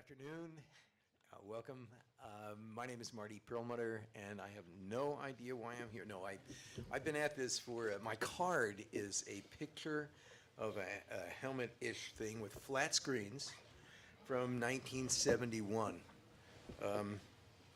afternoon. Welcome. My name is Marty Perlmutter, and I have no idea why I'm here. No, I've been at this for, my card is a picture of a helmet-ish thing with flat screens from 1971.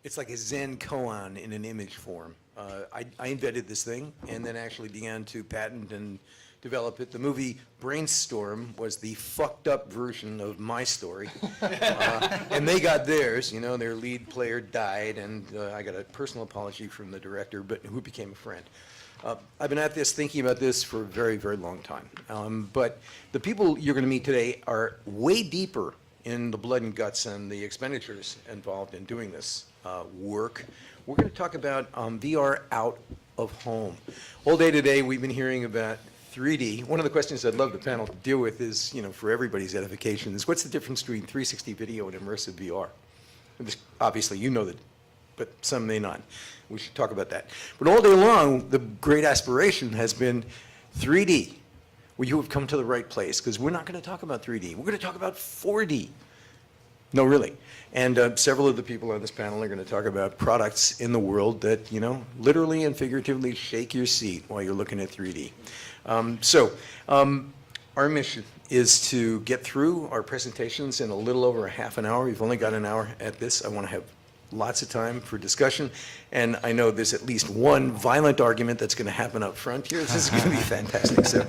It's like a Zen koan in an image form. I invented this thing and then actually began to patent and develop it. The movie Brainstorm was the fucked up version of my story. And they got theirs, you know, their lead player died, and I got a personal apology from the director, but who became a friend. I've been at this, thinking about this for a very, very long time. But the people you're going to meet today are way deeper in the blood and guts and the expenditures involved in doing this work. We're going to talk about VR out of home. All day today, we've been hearing about 3D. One of the questions I'd love the panel to deal with is, you know, for everybody's edification, is what's the difference between 360 video and immersive VR? And this, obviously, you know that, but some may not. We should talk about that. But all day long, the great aspiration has been 3D. Well, you have come to the right place, because we're not going to talk about 3D. We're going to talk about 4D. No, really. And several of the people on this panel are going to talk about products in the world that, you know, literally and figuratively shake your seat while you're looking at 3D. Our mission is to get through our presentations in a little over a half an hour. We've only got an hour at this. I want to have lots of time for discussion, and I know there's at least one violent argument that's going to happen up front here. This is going to be fantastic. So,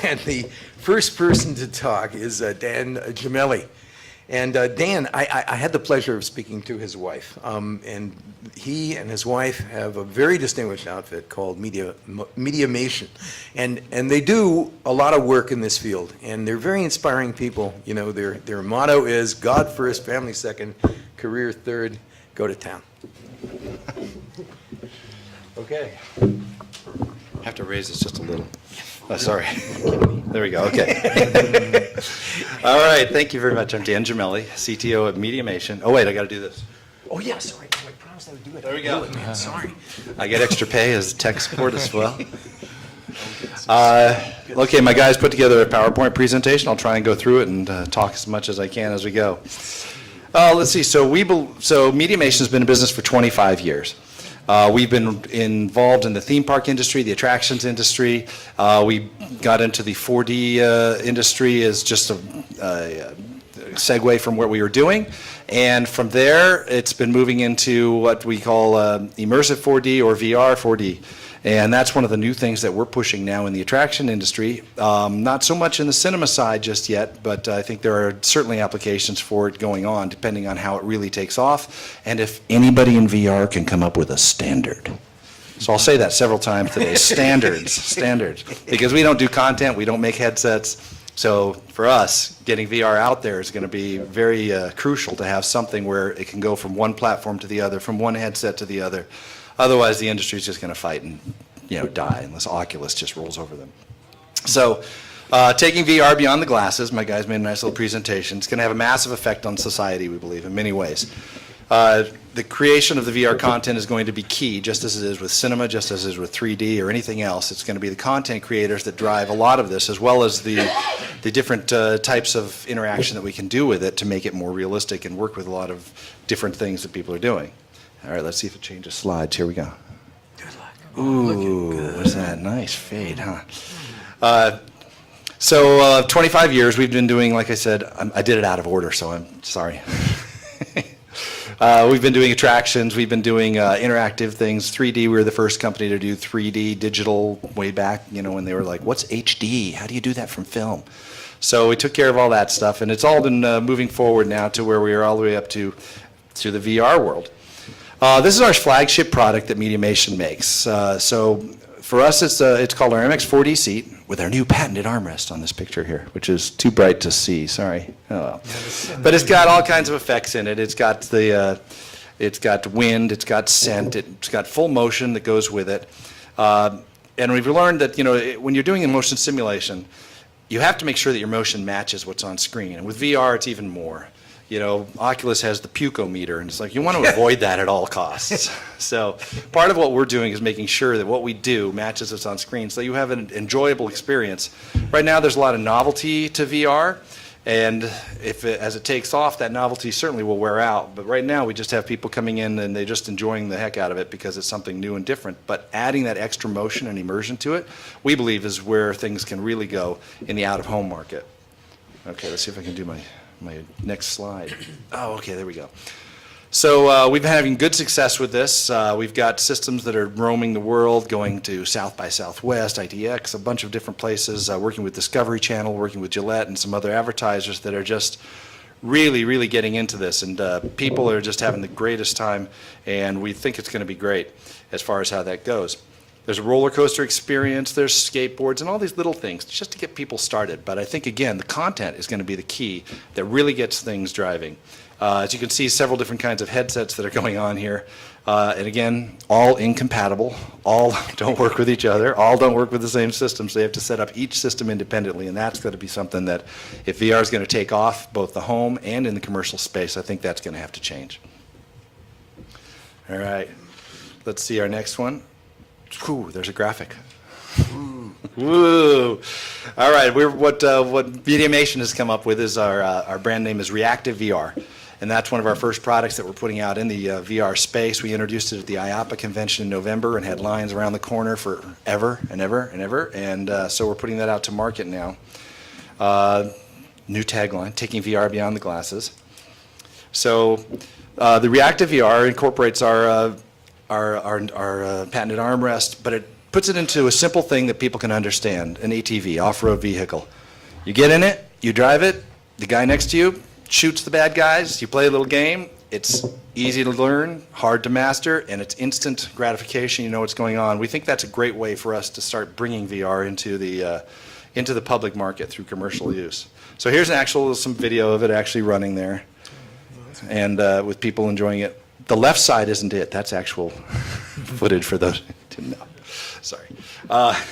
and the first person to talk is Dan Gemelli. And Dan, I had the pleasure of speaking to his wife, and he and his wife have a very distinguished outfit called Mediamation, and they do a lot of work in this field, and they're very inspiring people. You know, their motto is God first, family second, career third, go to town. Okay. I have to raise this just a little. Oh, sorry. There we go. Okay. All right. Thank you very much. I'm Dan Gemelli, CTO at Mediamation. Oh, wait. I got to do this. Oh, yeah. Sorry. I promised I would do it. There we go. Man, sorry. I get extra pay as tech support as well. Okay. My guys put together a PowerPoint presentation. I'll try and go through it and talk as much as I can as we go. Let's see. So Mediamation has been in business for 25 years. We've been involved in the theme park industry, the attractions industry. We got into the 4D industry as just a segue from what we were doing. And from there, it's been moving into what we call Immersive 4D or VR 4D. And that's one of the new things that we're pushing now in the attraction industry. Not so much in the cinema side just yet, but I think there are certainly applications for it going on, depending on how it really takes off, and if anybody in VR can come up with a standard. So I'll say that several times today, standards. Because we don't do content, we don't make headsets. So for us, getting VR out there is going to be very crucial to have something where it can go from one platform to the other, from one headset to the other. Otherwise, the industry is just going to fight and, you know, die unless Oculus just rolls over them. So, taking VR beyond the glasses, my guys made a nice little presentation. It's going to have a massive effect on society, we believe, in many ways. The creation of the VR content is going to be key, just as it is with cinema, just as it is with 3D or anything else. It's going to be the content creators that drive a lot of this, as well as the different types of interaction that we can do with it to make it more realistic and work with a lot of different things that people are doing. All right, let's see if it changes slides. Here we go. Good luck. Ooh, what's that? Nice fade, huh? So 25 years we've been doing, like I said, I did it out of order, so I'm sorry. We've been doing attractions. We've been doing interactive things. 3D, we were the first company to do 3D digital way back, you know, when they were like, what's HD? How do you do that from film? So we took care of all that stuff, and it's all been moving forward now to where we are all the way up to the VR world. This is our flagship product that Mediamation makes. So for us, it's called our MX4D seat with our new patented armrest on this picture here, which is too bright to see. Sorry. Oh, well. But it's got all kinds of effects in it. It's got it's got wind, it's got scent, it's got full motion that goes with it. And we've learned that, you know, when you're doing a motion simulation, you have to make sure that your motion matches what's on screen. And with VR, it's even more. You know, Oculus has the pucometer, and it's like you want to avoid that at all costs. So part of what we're doing is making sure that what we do matches what's on screen so you have an enjoyable experience. Right now there's a lot of novelty to VR, And as it takes off, that novelty certainly will wear out. But right now, we just have people coming in and they're just enjoying the heck out of it because it's something new and different. But adding that extra motion and immersion to it, we believe is where things can really go in the out-of-home market. Okay, let's see if I can do my next slide. Oh, okay, there we go. So we've been having good success with this. We've got systems that are roaming the world, going to South by Southwest, IDX, a bunch of different places, working with Discovery Channel, working with Gillette and some other advertisers that are just really, really getting into this. And people are just having the greatest time, and we think it's going to be great as far as how that goes. There's a roller coaster experience, there's skateboards, and all these little things just to get people started. But I think, again, the content is going to be the key that really gets things driving. As you can see, several different kinds of headsets that are going on here. And again, all incompatible, all don't work with each other, all don't work with the same system, so you have to set up each system independently, and that's going to be something that, if VR is going to take off, both the home and in the commercial space, I think that's going to have to change. All right, let's see our next one. Ooh, there's a graphic. Woo! All right, what Mediamation has come up with is our brand name is Reactive Vr, and that's one of our first products that we're putting out in the VR space. We introduced it at the IAPA convention in November and had lines around the corner for ever and ever and ever, and so we're putting that out to market now. New tagline: taking VR beyond the glasses. So the Reactive VR incorporates our patented armrest, but it puts it into a simple thing that people can understand, an ATV, off-road vehicle. You get in it, you drive it, the guy next to you shoots the bad guys, you play a little game, it's easy to learn, hard to master, and it's instant gratification, you know what's going on. We think that's a great way for us to start bringing VR into the public market through commercial use. So here's some video of it actually running there, and with people enjoying it. The left side isn't it, that's actual footage for those who didn't know. Sorry. But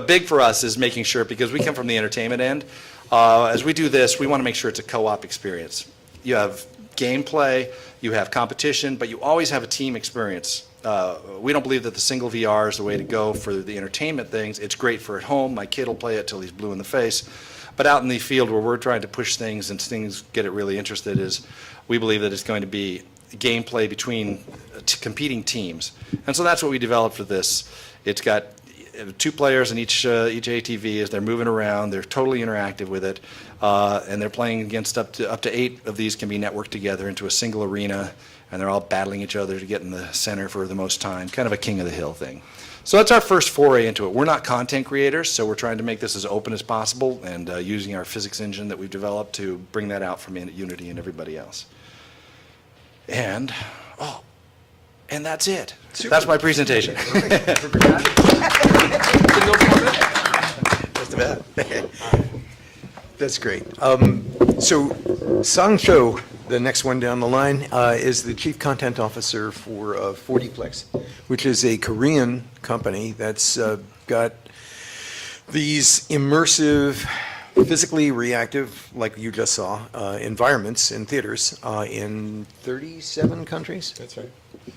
big for us is making sure, because we come from the entertainment end, as we do this, we want to make sure it's a co-op experience. You have gameplay, you have competition, but you always have a team experience. We don't believe that the single VR is the way to go for the entertainment things. It's great for at home. My kid will play it till he's blue in the face. But out in the field where we're trying to push things and things get it really interested is, we believe that it's going to be gameplay between competing teams. And so that's what we developed for this. It's got 2 players in each ATV as they're moving around. They're totally interactive with it. And they're playing against up to 8 of these can be networked together into a single arena, and they're all battling each other to get in the center for the most time, kind of a king of the hill thing. So that's our first foray into it. We're not content creators, so we're trying to make this as open as possible and using our physics engine that we've developed to bring that out from Unity and everybody else. And that's it. Super. That's my presentation. Just about. That's great. So Sang Cho, the next one down the line, is the Chief Content Officer for 4Dplex, which is a Korean company that's got these immersive, physically reactive, like you just saw, environments in theaters in 37 countries. That's right.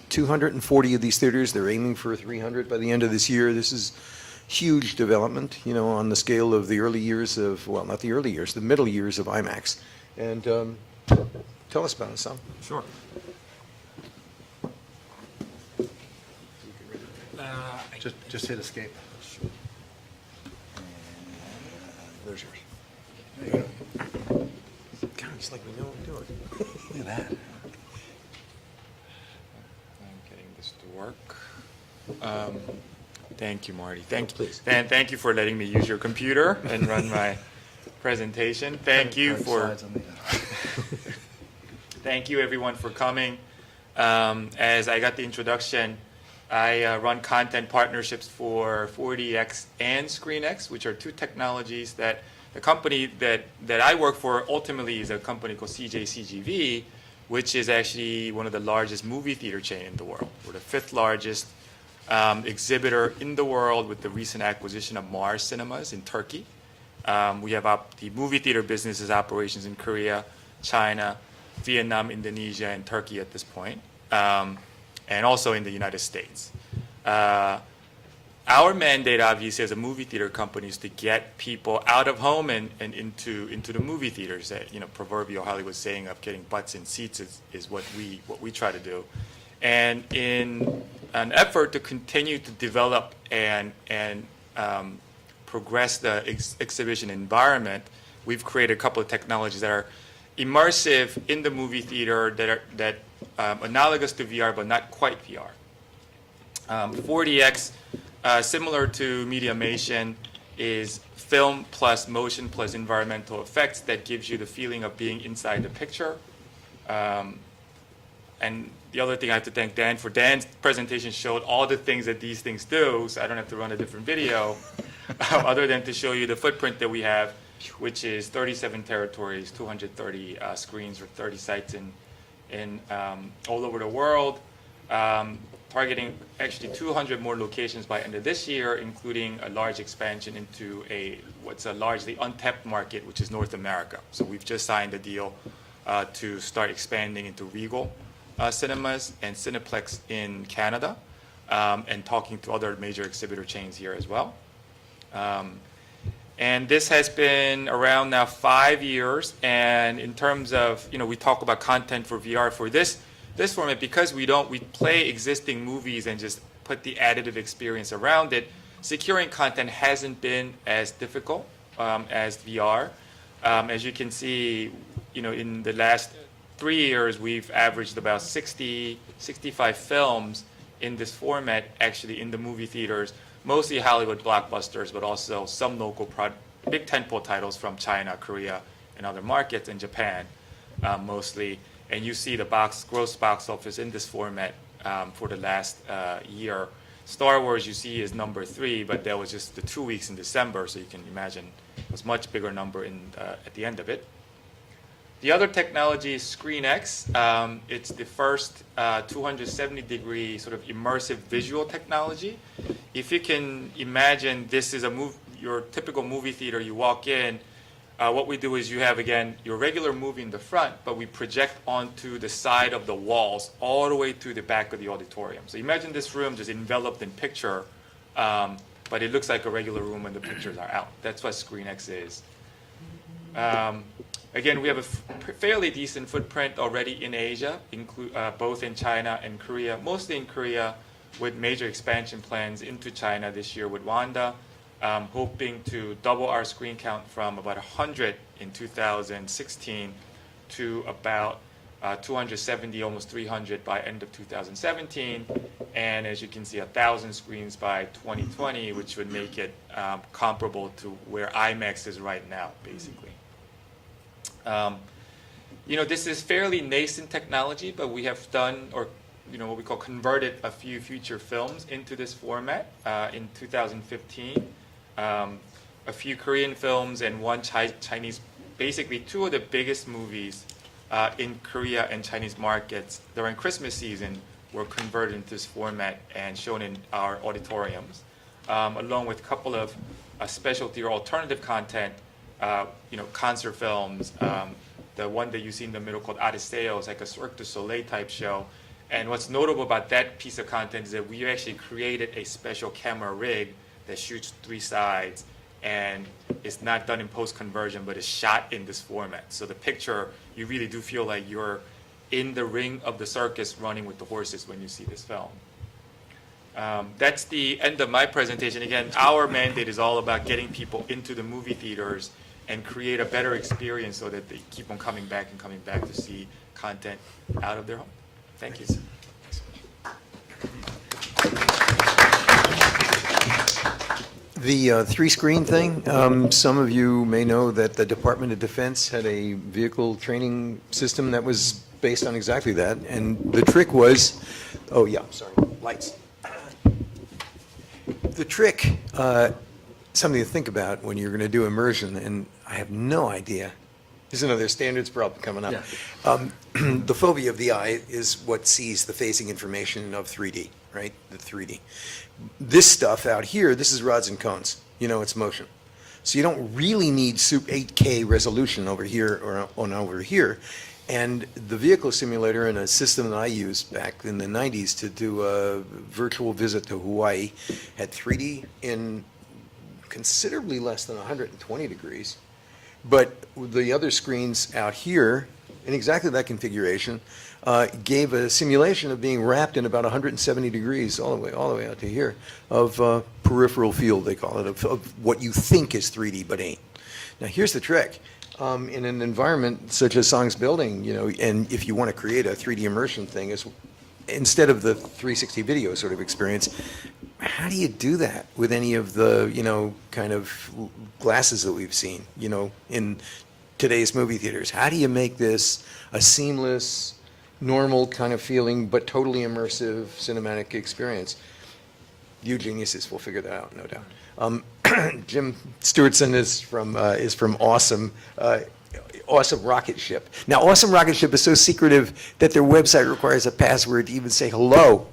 240 of these theaters. They're aiming for 300 by the end of this year. This is huge development, you know, on the scale of the early years of, well, not the early years, the middle years of IMAX. And tell us about it, Sam. Sure. Just hit escape. There's yours. There you go. God, it's like we know what to do it. Look at that. I'm getting this to work. Thank you, Marty. Please. Thank you for letting me use your computer and run my presentation. Thank you everyone for coming. As I got the introduction, I run content partnerships for 4DX and ScreenX, which are 2 technologies that the company that I work for ultimately is a company called CJCGV, which is actually one of the largest movie theater chain in the world. We're the 5th largest exhibitor in the world with the recent acquisition of Mars Cinemas in Turkey. We have the movie theater businesses operations in Korea, China, Vietnam, Indonesia, and Turkey at this point, and also in the United States. Our mandate, obviously, as a movie theater company, is to get people out of home and into the movie theaters. That, proverbial Hollywood saying of getting butts in seats is what we try to do. And in an effort to continue to develop and progress the exhibition environment, we've created a couple of technologies that are immersive in the movie theater, that analogous to VR but not quite VR. 4DX, similar to Mediamation, is film plus motion plus environmental effects that gives you the feeling of being inside the picture. And the other thing I have to thank Dan for. Dan's presentation showed all the things that these things do, so I don't have to run a different video other than to show you the footprint that we have, which is 37 territories, 230 screens or 30 sites in all over the world, targeting actually 200 more locations by end of this year, including a large expansion into what's a largely untapped market, which is North America. So we've just signed a deal to start expanding into Regal cinemas and Cineplex in Canada, and talking to other major exhibitor chains here as well. And this has been around now 5 years. And in terms of, we talk about content for VR for this format, because we play existing movies and just put the additive experience around it. Securing content hasn't been as difficult as VR. As you can see, in the last 3 years, we've averaged about 65 films in this format, actually in the movie theaters, mostly Hollywood blockbusters, but also some local big tentpole titles from China, Korea, and other markets, and Japan mostly. And you see the gross box office in this format for the last year. Star Wars, you see, is number 3, but that was just the 2 weeks in December, so you can imagine it was a much bigger number at the end of it. The other technology is ScreenX. It's the first 270-degree sort of immersive visual technology. If you can imagine, this is your typical movie theater. You walk in, what we do is you have, again, your regular movie in the front, but we project onto the side of the walls all the way to the back of the auditorium. So imagine this room just enveloped in picture, but it looks like a regular room when the pictures are out. That's what ScreenX is. Again, we have a fairly decent footprint already in Asia, both in China and Korea, mostly in Korea, with major expansion plans into China this year with Wanda, hoping to double our screen count from about 100 in 2016 to about 270, almost 300 by end of 2017, and as you can see, 1,000 screens by 2020, which would make it comparable to where IMAX is right now, basically. This is fairly nascent technology, but we have done, or what we call converted, a few feature films into this format in 2015. A few Korean films and one Chinese, basically 2 of the biggest movies in Korea and Chinese markets during Christmas season were converted into this format and shown in our auditoriums, along with a couple of specialty or alternative content, concert films. The one that you see in the middle called Odiseo is like a Cirque du Soleil type show. And what's notable about that piece of content is that we actually created a special camera rig that shoots 3 sides, and it's not done in post-conversion, but it's shot in this format. So the picture, you really do feel like you're in the ring of the circus running with the horses when you see this film. That's the end of my presentation. Again, our mandate is all about getting people into the movie theaters and create a better experience so that they keep on coming back to see content out of their home. Thank you. The 3-screen thing, some of you may know that the Department of Defense had a vehicle training system that was based on exactly that. And the trick was, lights. The trick, something to think about when you're going to do immersion, and I have no idea. There's another standards problem coming up. Yeah. The fovea of the eye is what sees the phasing information of 3D, right? The 3D. This stuff out here, this is rods and cones. It's motion. So you don't really need 8K resolution over here or over here. And the vehicle simulator in a system that I used back in the 90s to do a virtual visit to Hawaii had 3D in considerably less than 120 degrees. But the other screens out here, in exactly that configuration, gave a simulation of being wrapped in about 170 degrees all the way out to here of peripheral field, they call it, of what you think is 3D but ain't. Now here's the trick. In an environment such as Song's building, you know, and if you want to create a 3D immersion thing, is instead of the 360 video sort of experience, how do you do that with any of the, you know, kind of glasses that we've seen, you know, in today's movie theaters? How do you make this a seamless, normal kind of feeling, but totally immersive cinematic experience? You geniuses will figure that out, no doubt. Jim Stewartson is from Awesome Rocket Ship. Now, Awesome Rocket Ship is so secretive that their website requires a password to even say hello.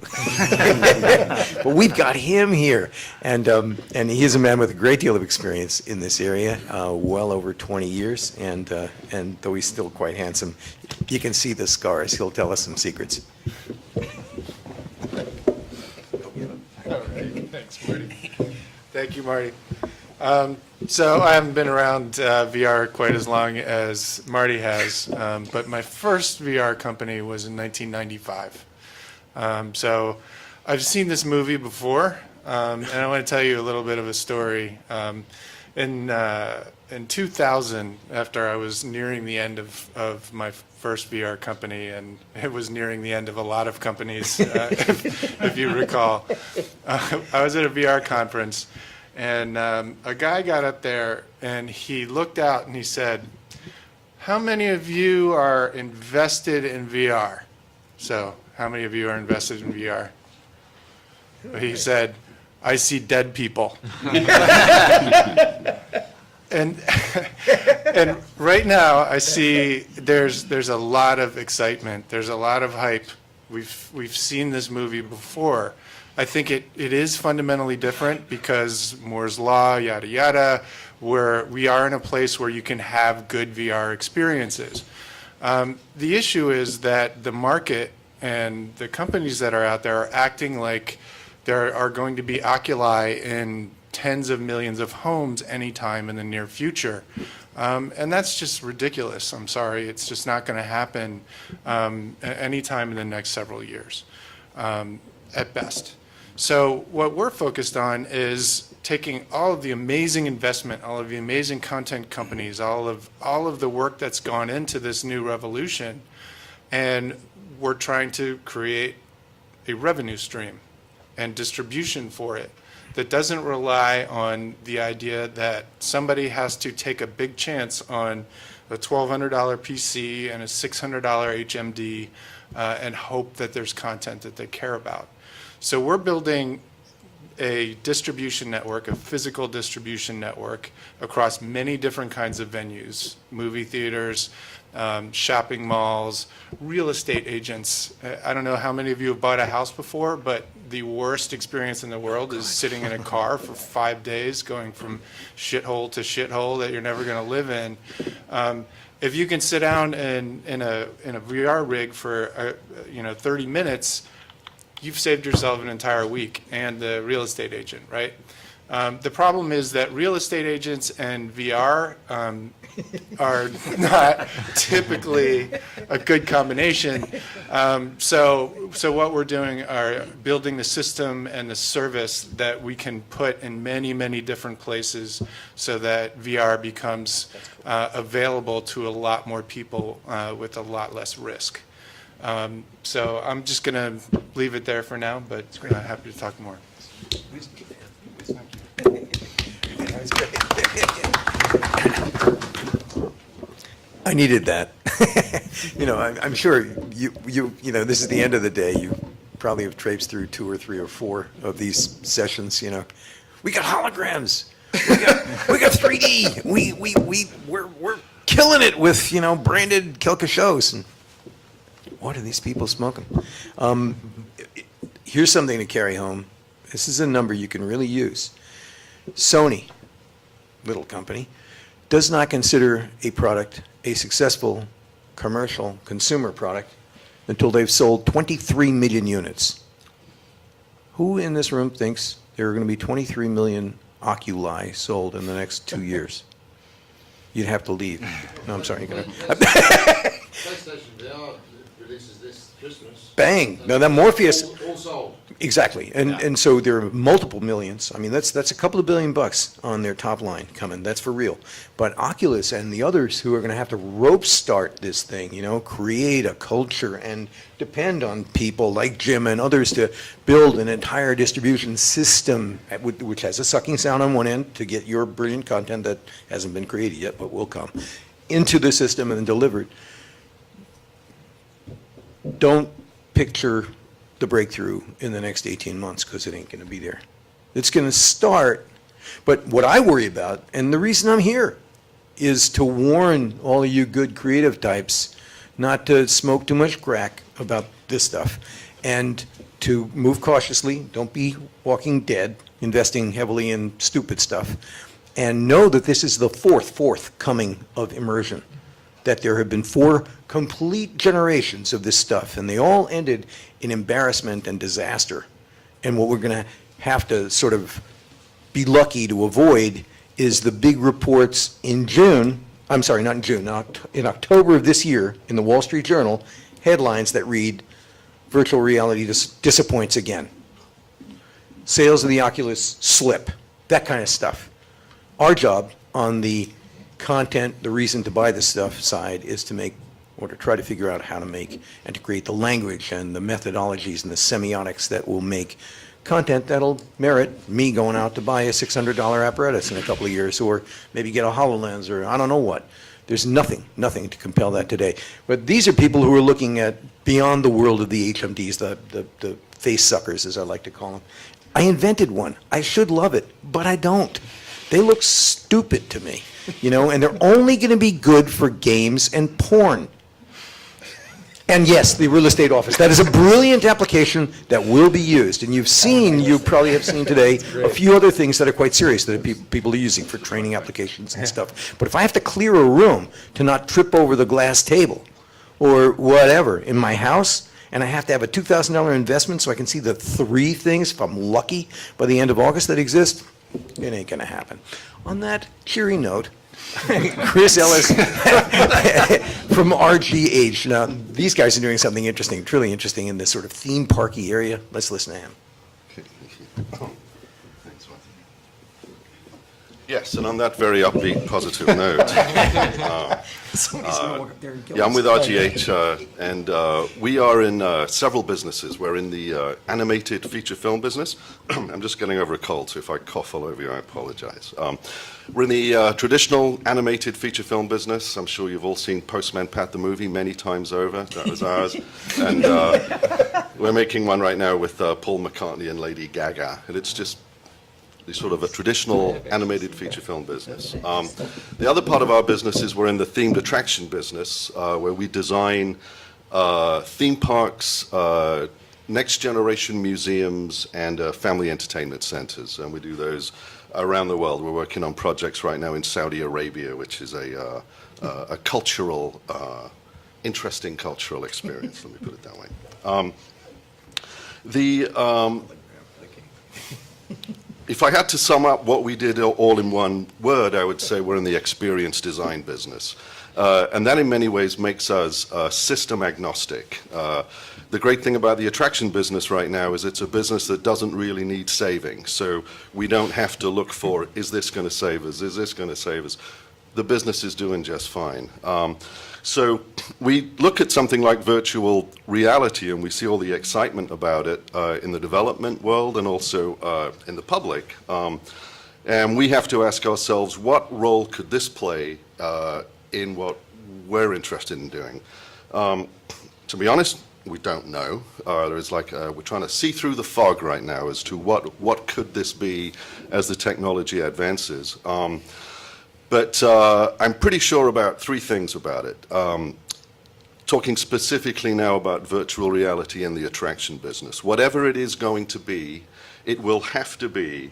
But we've got him here, and he is a man with a great deal of experience in this area, well over 20 years, and though he's still quite handsome, you can see the scars. He'll tell us some secrets. All right, thanks, Marty. Thank you, Marty. So I haven't been around VR quite as long as Marty has, but my first VR company was in 1995. So I've seen this movie before, and I want to tell you a little bit of a story. In 2000, after I was nearing the end of my first VR company, and it was nearing the end of a lot of companies, if you recall, I was at a VR conference, and a guy got up there, and he looked out and he said, "How many of you are invested in VR?" So, how many of you are invested in VR? He said, "I see dead people." And right now I see there's a lot of excitement. There's a lot of hype. We've seen this movie before. I think it is fundamentally different because Moore's Law, yada yada, where we are in a place where you can have good VR experiences. The issue is that the market and the companies that are out there are acting like there are going to be oculi in tens of millions of homes anytime in the near future. And that's just ridiculous. I'm sorry. It's just not going to happen anytime in the next several years, at best. So what we're focused on is taking all of the amazing investment, all of the amazing content companies, all of the work that's gone into this new revolution, and we're trying to create a revenue stream and distribution for it that doesn't rely on the idea that somebody has to take a big chance on a $1,200 PC and a $600 HMD and hope that there's content that they care about. So we're building a distribution network, a physical distribution network across many different kinds of venues, movie theaters, shopping malls, real estate agents. I don't know how many of you have bought a house before, but the worst experience in the world is sitting in a car for 5 days, going from shithole to shithole that you're never going to live in. If you can sit down in a VR rig for 30 minutes, you've saved yourself an entire week, and the real estate agent, right? The problem is that real estate agents and VR are not typically a good combination. So what we're doing are building the system and the service that we can put in many, many different places so that VR becomes available to a lot more people with a lot less risk. So I'm just going to leave it there for now, but happy to talk more. I needed that. I'm sure you this is the end of the day. You probably have traipsed through 2 or 3 or 4 of these sessions. We got holograms. We got 3D. We're killing it with branded Kilkashos. And what are these people smoking? Here's something to carry home. This is a number you can really use. Sony, little company, does not consider a product a successful commercial consumer product until they've sold 23 million units. Who in this room thinks there are going to be 23 million Oculi sold in the next 2 years? You'd have to leave. No, I'm sorry. You're gonna... PlayStation VR releases this Christmas. Bang! Now that Morpheus... All sold. Exactly, and so there are multiple millions. I mean, that's a couple of $billion on their top line coming. That's for real. But Oculus and the others who are going to have to rope start this thing, you know, create a culture and depend on people like Jim and others to build an entire distribution system, which has a sucking sound on one end to get your brilliant content that hasn't been created yet, but will come, into the system and delivered. Don't picture the breakthrough in the next 18 months, because it ain't going to be there. It's going to start, but what I worry about, and the reason I'm here, is to warn all of you good creative types not to smoke too much crack about this stuff, and to move cautiously. Don't be Walking Dead, investing heavily in stupid stuff, and know that this is the fourth coming of immersion. That there have been 4 complete generations of this stuff, and they all ended in embarrassment and disaster. And what we're going to have to sort of be lucky to avoid is the big reports in June, I'm sorry, not in June, in October of this year, in the Wall Street Journal, headlines that read, virtual reality disappoints again. Sales of the Oculus slip, that kind of stuff. Our job on the content, the reason to buy this stuff side is to make, or to try to figure out how to make, and to create the language and the methodologies and the semiotics that will make content that'll merit me going out to buy a $600 apparatus in a couple of years, or maybe get a HoloLens, or I don't know what. There's nothing to compel that today. But these are people who are looking at beyond the world of the HMDs, the face suckers, as I like to call them. I invented one. I should love it, but I don't. They look stupid to me, you know, and they're only going to be good for games and porn. And yes, the real estate office. That is a brilliant application that will be used. And you probably have seen today, a few other things that are quite serious that people are using for training applications and stuff. But if I have to clear a room to not trip over the glass table or whatever in my house, and I have to have a $2,000 investment so I can see the 3 things, if I'm lucky, by the end of August that exist, it ain't going to happen. On that cheery note, Chris Ellis from RGH. Now, these guys are doing something interesting, truly interesting in this sort of theme parky area. Let's listen to him. Yes, and on that very upbeat, positive note, I'm with RGH, and we are in several businesses. We're in the animated feature film business. I'm just getting over a cold, so if I cough all over you, I apologize. We're in the traditional animated feature film business. I'm sure you've all seen Postman Pat the movie many times over. That was ours. And we're making one right now with Paul McCartney and Lady Gaga, and it's just the sort of a traditional animated feature film business. The other part of our business is we're in the themed attraction business, where we design theme parks, next generation museums, and family entertainment centers, and we do those around the world. We're working on projects right now in Saudi Arabia, which is a cultural, interesting cultural experience, let me put it that way. If I had to sum up what we did all in one word, I would say we're in the experience design business. And that in many ways makes us system agnostic. The great thing about the attraction business right now is it's a business that doesn't really need saving. So we don't have to look for, is this going to save us? Is this going to save us? The business is doing just fine. So we look at something like virtual reality and we see all the excitement about it in the development world and also in the public. And we have to ask ourselves, what role could this play in what we're interested in doing? To be honest, we don't know. There's like we're trying to see through the fog right now as to what could this be as the technology advances. But I'm pretty sure about 3 things about it. Talking specifically now about virtual reality in the attraction business. Whatever it is going to be, it will have to be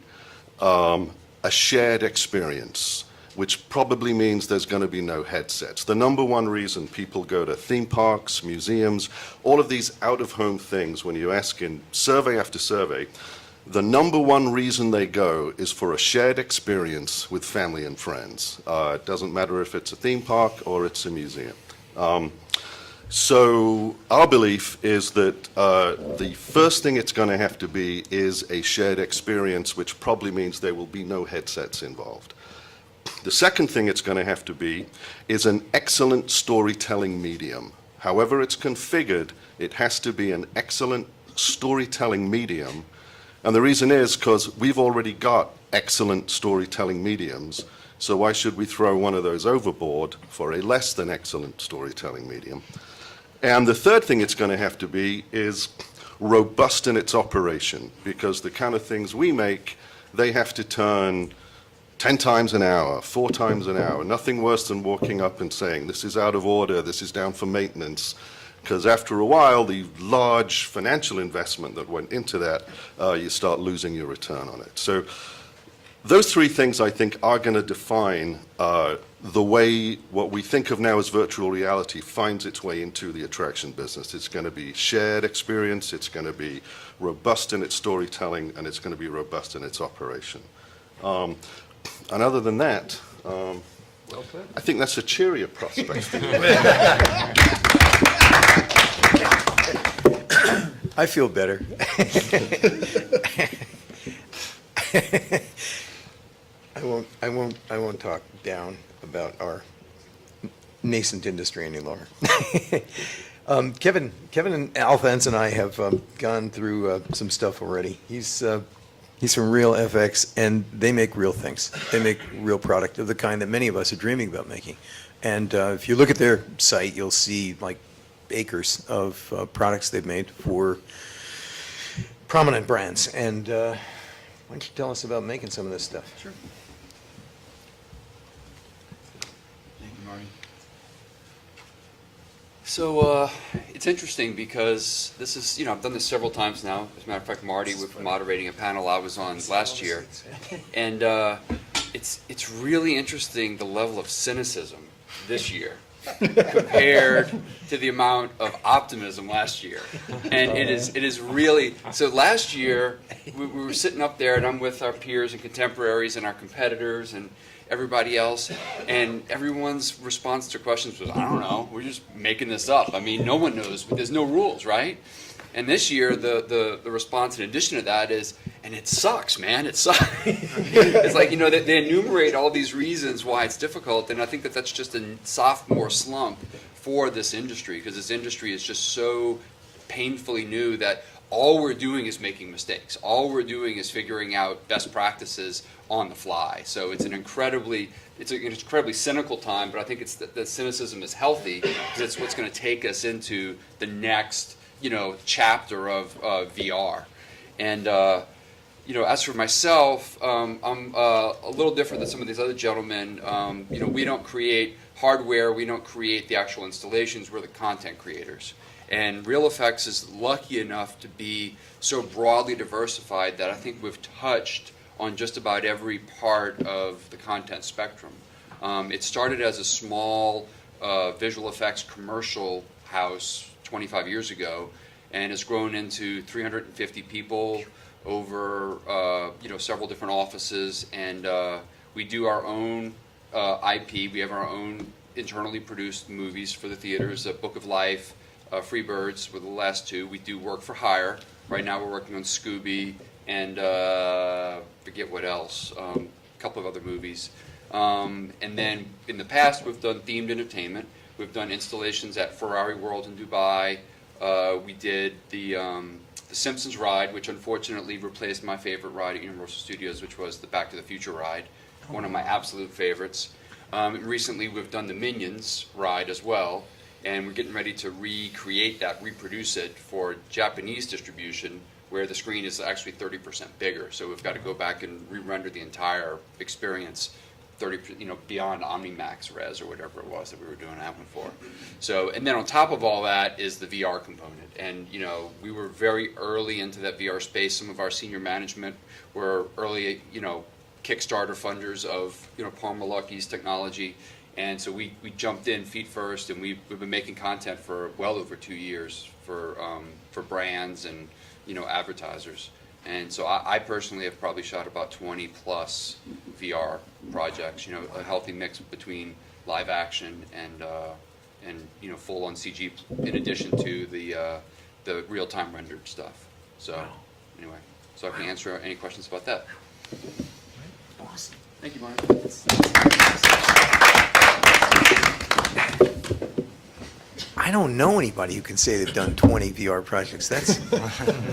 a shared experience, which probably means there's going to be no headsets. The number one reason people go to theme parks, museums, all of these out-of-home things, when you ask in survey after survey, the number one reason they go is for a shared experience with family and friends. It doesn't matter if it's a theme park or it's a museum. So our belief is that the first thing it's going to have to be is a shared experience, which probably means there will be no headsets involved. The second thing it's going to have to be is an excellent storytelling medium. However it's configured, it has to be an excellent storytelling medium. And the reason is because we've already got excellent storytelling mediums, so why should we throw one of those overboard for a less than excellent storytelling medium? And the third thing it's going to have to be is robust in its operation, because the kind of things we make, they have to turn 10 times an hour, 4 times an hour. Nothing worse than walking up and saying, this is out of order, this is down for maintenance. Because after a while, the large financial investment that went into that, you start losing your return on it. So those three things, I think, are going to define the way what we think of now as virtual reality finds its way into the attraction business. It's going to be shared experience, it's going to be robust in its storytelling, and it's going to be robust in its operation. And other than that, I think that's a cheerier prospect. I feel better. I won't talk down about our nascent industry any longer. Kevin and Alphonse and I have gone through some stuff already. He's from Real FX, and they make real things. They make real product of the kind that many of us are dreaming about making. And if you look at their site, you'll see like acres of products they've made for prominent brands. And why don't you tell us about making some of this stuff? Sure. Thank you, Marty. So it's interesting because this is, I've done this several times now. As a matter of fact, Marty, with moderating a panel I was on last year. And it's really interesting the level of cynicism this year compared to the amount of optimism last year. And it is really, so last year we were sitting up there, and I'm with our peers and contemporaries and our competitors and everybody else, and everyone's response to questions was, I don't know, we're just making this up. I mean, no one knows, but there's no rules, right? And this year, the response in addition to that is, and it sucks, man, it sucks. It's like, they enumerate all these reasons why it's difficult, and I think that that's just a sophomore slump for this industry, because this industry is just so painfully new that all we're doing is making mistakes. All we're doing is figuring out best practices on the fly. So it's an incredibly cynical time, but I think it's the cynicism is healthy, because it's what's going to take us into the next chapter of VR. And as for myself, I'm a little different than some of these other gentlemen. We don't create hardware, we don't create the actual installations, we're the content creators. And RealFX is lucky enough to be so broadly diversified that I think we've touched on just about every part of the content spectrum. It started as a small visual effects commercial house 25 years ago, and it's grown into 350 people over several different offices, and we do our own IP. We have our own internally produced movies for the theaters, Book of Life, Freebirds were the last two. We do work for hire. Right now we're working on Scooby and forget what else, a couple of other movies. And then in the past we've done themed entertainment. We've done installations at Ferrari World in Dubai. We did the Simpsons ride, which unfortunately replaced my favorite ride at Universal Studios, which was the Back to the Future ride, one of my absolute favorites. Recently we've done the Minions ride as well, and we're getting ready to recreate that, reproduce it for Japanese distribution, where the screen is actually 30% bigger. So we've got to go back and re-render the entire experience 30, beyond OmniMax res or whatever it was that we were doing that one for. So, and then on top of all that is the VR component. And, we were very early into that VR space. Some of our senior management were early, Kickstarter funders of, Paul Malucky's technology. And so we jumped in feet first, and we've been making content for well over 2 years for brands and, advertisers. And so I personally have probably shot about 20 plus VR projects, a healthy mix between live action and full on CG, in addition to the real time rendered stuff. So anyway, so I can answer any questions about that. Awesome. Thank you, Mark. I don't know anybody who can say they've done 20 VR projects. That's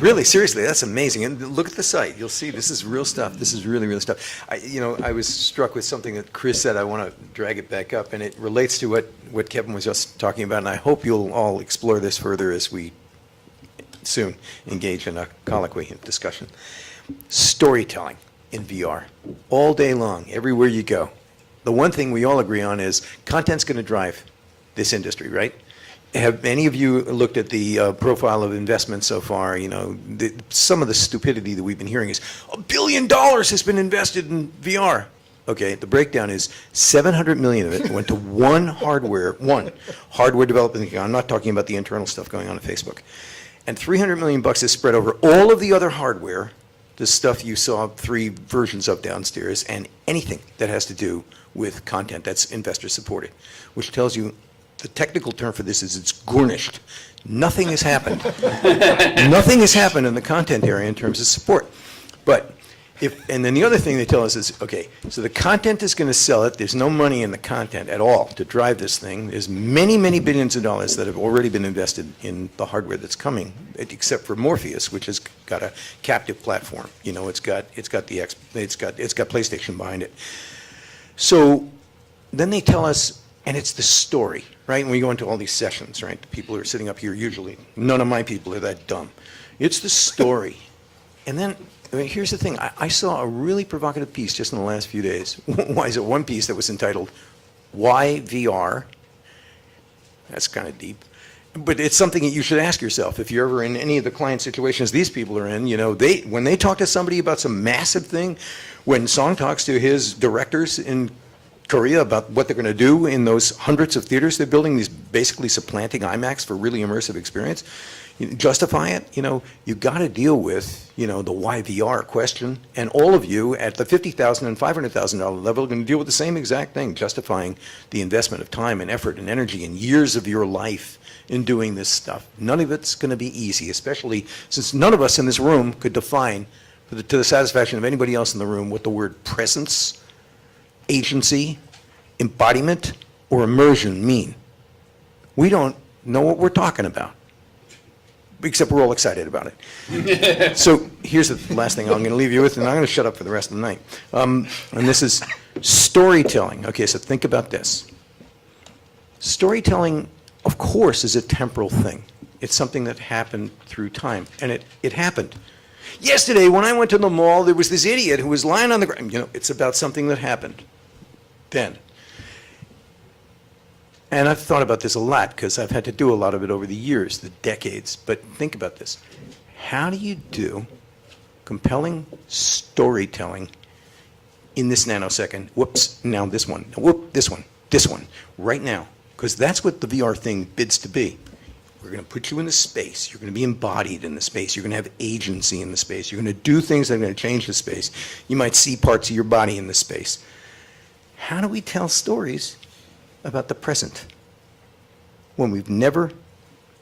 really, seriously, that's amazing. And look at the site. You'll see this is real stuff. This is really, real stuff. I was struck with something that Chris said. I want to drag it back up, and it relates to what Kevin was just talking about, and I hope you'll all explore this further as we soon engage in a colloquy discussion. Storytelling in VR, all day long, everywhere you go. The one thing we all agree on is content's going to drive this industry, right? Have any of you looked at the profile of investment so far? Some of the stupidity that we've been hearing is $1 billion has been invested in VR. Okay, the breakdown is 700 million of it went to one hardware development. I'm not talking about the internal stuff going on at Facebook. And 300 million bucks is spread over all of the other hardware, the stuff you saw 3 versions of downstairs, and anything that has to do with content that's investor supported, which tells you the technical term for this is it's garnished. Nothing has happened. Nothing has happened in the content area in terms of support. But and then the other thing they tell us is, okay, so the content is going to sell it. There's no money in the content at all to drive this thing. There's many, many billions of dollars that have already been invested in the hardware that's coming, except for Morpheus, which has got a captive platform. It's got PlayStation behind it. So then they tell us, and it's the story, right? And we go into all these sessions, right? The people who are sitting up here, usually, none of my people are that dumb. It's the story. And then, here's the thing. I saw a really provocative piece just in the last few days. Why is it one piece that was entitled, Why VR? That's kind of deep. But it's something that you should ask yourself. If you're ever in any of the client situations these people are in, when they talk to somebody about some massive thing, when Song talks to his directors in Korea about what they're going to do in those hundreds of theaters they're building, these basically supplanting IMAX for really immersive experience, justify it, you've got to deal with, the why VR question. And all of you at the $50,000 and $500,000 level are going to deal with the same exact thing, justifying the investment of time and effort and energy and years of your life in doing this stuff. None of it's going to be easy, especially since none of us in this room could define, to the satisfaction of anybody else in the room, what the word presence, agency, embodiment, or immersion mean. We don't know what we're talking about, except we're all excited about it. So here's the last thing I'm going to leave you with, and I'm going to shut up for the rest of the night. And this is storytelling. Okay, so think about this. Storytelling, of course, is a temporal thing. It's something that happened through time, and it happened. Yesterday, when I went to the mall, there was this idiot who was lying on the ground. It's about something that happened then. And I've thought about this a lot because I've had to do a lot of it over the years, the decades. But think about this. How do you do compelling storytelling in this nanosecond? Whoops, now this one. Whoop, this one, right now. Because that's what the VR thing bids to be. We're going to put you in the space. You're going to be embodied in the space. You're going to have agency in the space. You're going to do things that are going to change the space. You might see parts of your body in the space. How do we tell stories about the present when we've never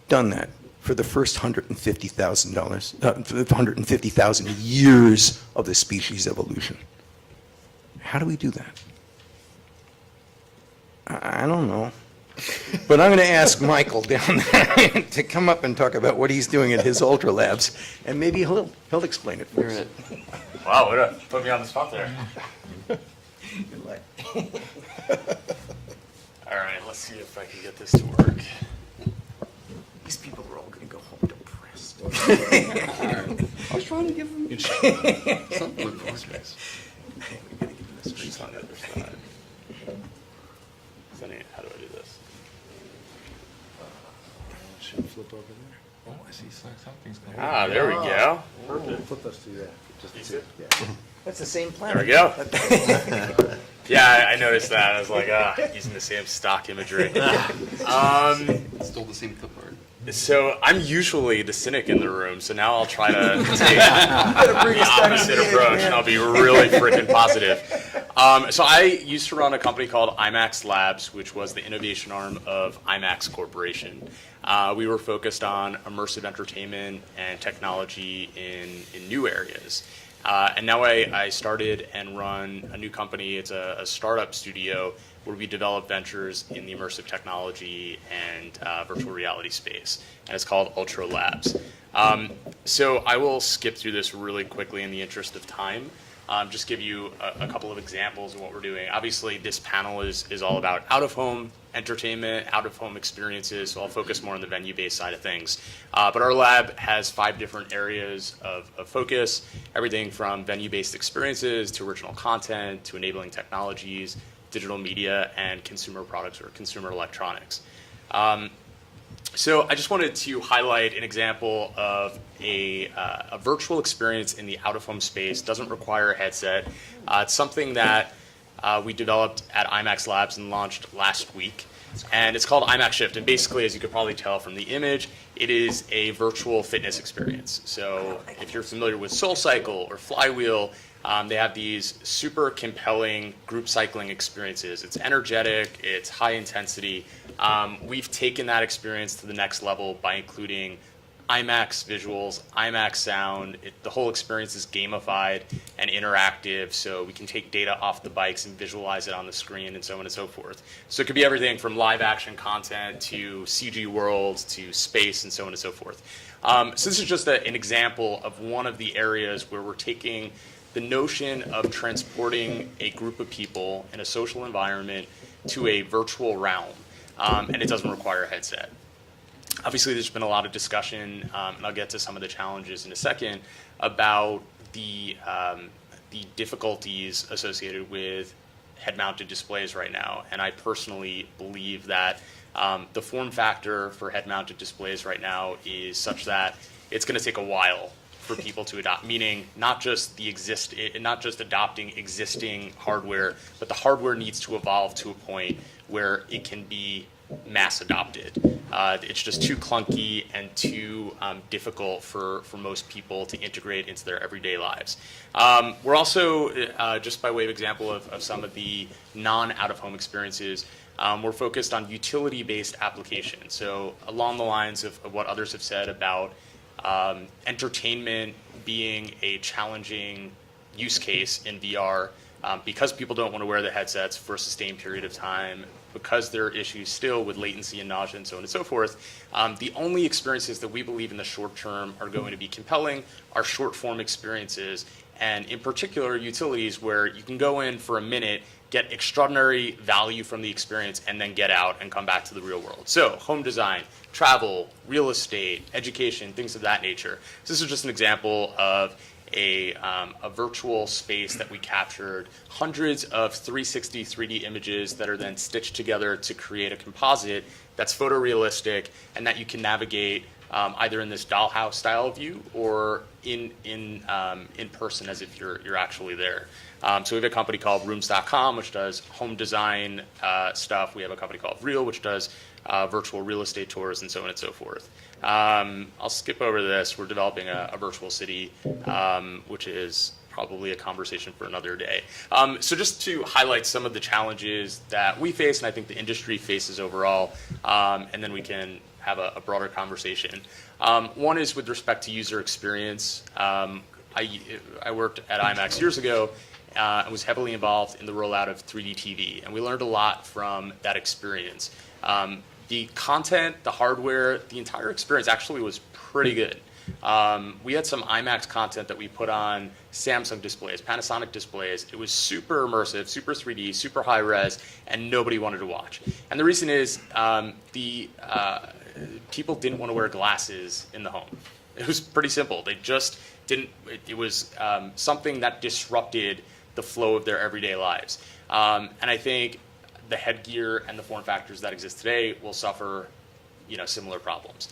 done that for the first $150,000 years of the species evolution? How do we do that? I don't know. But I'm going to ask Michael down there to come up and talk about what he's doing at his Ultra Labs, and maybe he'll explain it for us. Wow, way to put me on the spot there. Good luck. All right, let's see if I can get this to work. These people are all going to go home depressed. I was trying to give them something. She's on the other side. Sunny, how do I do this? Should flip over there. Oh, I see something's going on. Ah, there we go. Flip us to that. Just yeah. That's the same There planet. we go. Yeah, I noticed that. I was like, using the same stock imagery. Still the same clipboard. So I'm usually the cynic in the room, so now I'll try to take the opposite approach, and I'll be really freaking positive. So I used to run a company called IMAX Labs, which was the innovation arm of IMAX Corporation. We were focused on immersive entertainment and technology in new areas. And now I started and run a new company. It's a startup studio where we develop ventures in the immersive technology and virtual reality space. And it's called Ultra Labs. So I will skip through this really quickly in the interest of time. Just give you a couple of examples of what we're doing. Obviously, this panel is all about out-of-home entertainment, out-of-home experiences, so I'll focus more on the venue-based side of things. But our lab has 5 different areas of focus, everything from venue-based experiences to original content to enabling technologies, digital media, and consumer products or consumer electronics. So I just wanted to highlight an example of a virtual experience in the out-of-home space. Doesn't require a headset. It's something that we developed at IMAX Labs and launched last week. And it's called IMAX Shift. And basically, as you could probably tell from the image, it is a virtual fitness experience. So if you're familiar with SoulCycle or Flywheel, they have these super compelling group cycling experiences. It's energetic, it's high intensity. We've taken that experience to the next level by including IMAX visuals, IMAX sound. The whole experience is gamified and interactive, so we can take data off the bikes and visualize it on the screen and so on and so forth. So it could be everything from live action content to CG worlds to space and so on and so forth. So this is just an example of one of the areas where we're taking the notion of transporting a group of people in a social environment to a virtual realm, and it doesn't require a headset. Obviously, there's been a lot of discussion, and I'll get to some of the challenges in a second, about the difficulties associated with head-mounted displays right now. And I personally believe that the form factor for head-mounted displays right now is such that it's going to take a while for people to adopt, meaning not just adopting existing hardware, but the hardware needs to evolve to a point where it can be mass adopted. It's just too clunky and too difficult for most people to integrate into their everyday lives. We're also, just by way of example of some of the non-out-of-home experiences, we're focused on utility-based applications. So along the lines of what others have said about entertainment being a challenging use case in VR, because people don't want to wear the headsets for a sustained period of time, because there are issues still with latency and nausea and so on and so forth. The only experiences that we believe in the short term are going to be compelling are short form experiences, and in particular utilities where you can go in for a minute, get extraordinary value from the experience, and then get out and come back to the real world. So home design, travel, real estate, education, things of that nature. So this is just an example of a virtual space that we captured hundreds of 360 3D images that are then stitched together to create a composite that's photorealistic and that you can navigate either in this dollhouse style view or in person as if you're actually there. So we have a company called Rooms.com, which does home design stuff. We have a company called Real, which does virtual real estate tours and so on and so forth. I'll skip over this. We're developing a virtual city, which is probably a conversation for another day. So just to highlight some of the challenges that we face and I think the industry faces overall, and then we can have a broader conversation. One is with respect to user experience. I worked at IMAX years ago and was heavily involved in the rollout of 3D TV, and we learned a lot from that experience. The content, the hardware, the entire experience actually was pretty good. We had some IMAX content that we put on Samsung displays, Panasonic displays. It was super immersive, super 3D, super high res, and nobody wanted to watch. And the reason is people didn't want to wear glasses in the home. It was pretty simple. They just didn't. It was something that disrupted the flow of their everyday lives. And I think the headgear and the form factors that exist today will suffer, similar problems.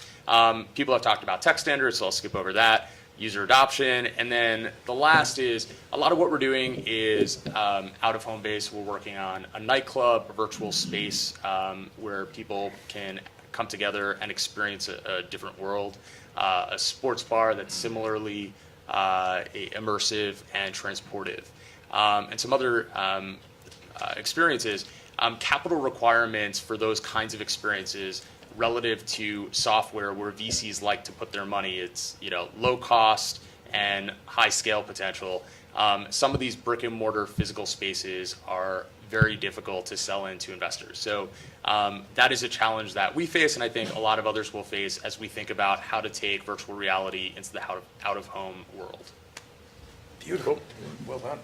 People have talked about tech standards, so I'll skip over that. user adoption. And then the last is a lot of what we're doing is out-of-home based. We're working on a nightclub, a virtual space where people can come together and experience a different world, a sports bar that's similarly immersive and transportive, and some other experiences. Capital requirements for those kinds of experiences relative to software where VCs like to put their money, it's low cost and high scale potential. Some of these brick and mortar physical spaces are very difficult to sell into investors. So that is a challenge that we face, and I think a lot of others will face as we think about how to take virtual reality into the out-of-home world. Beautiful. Well done.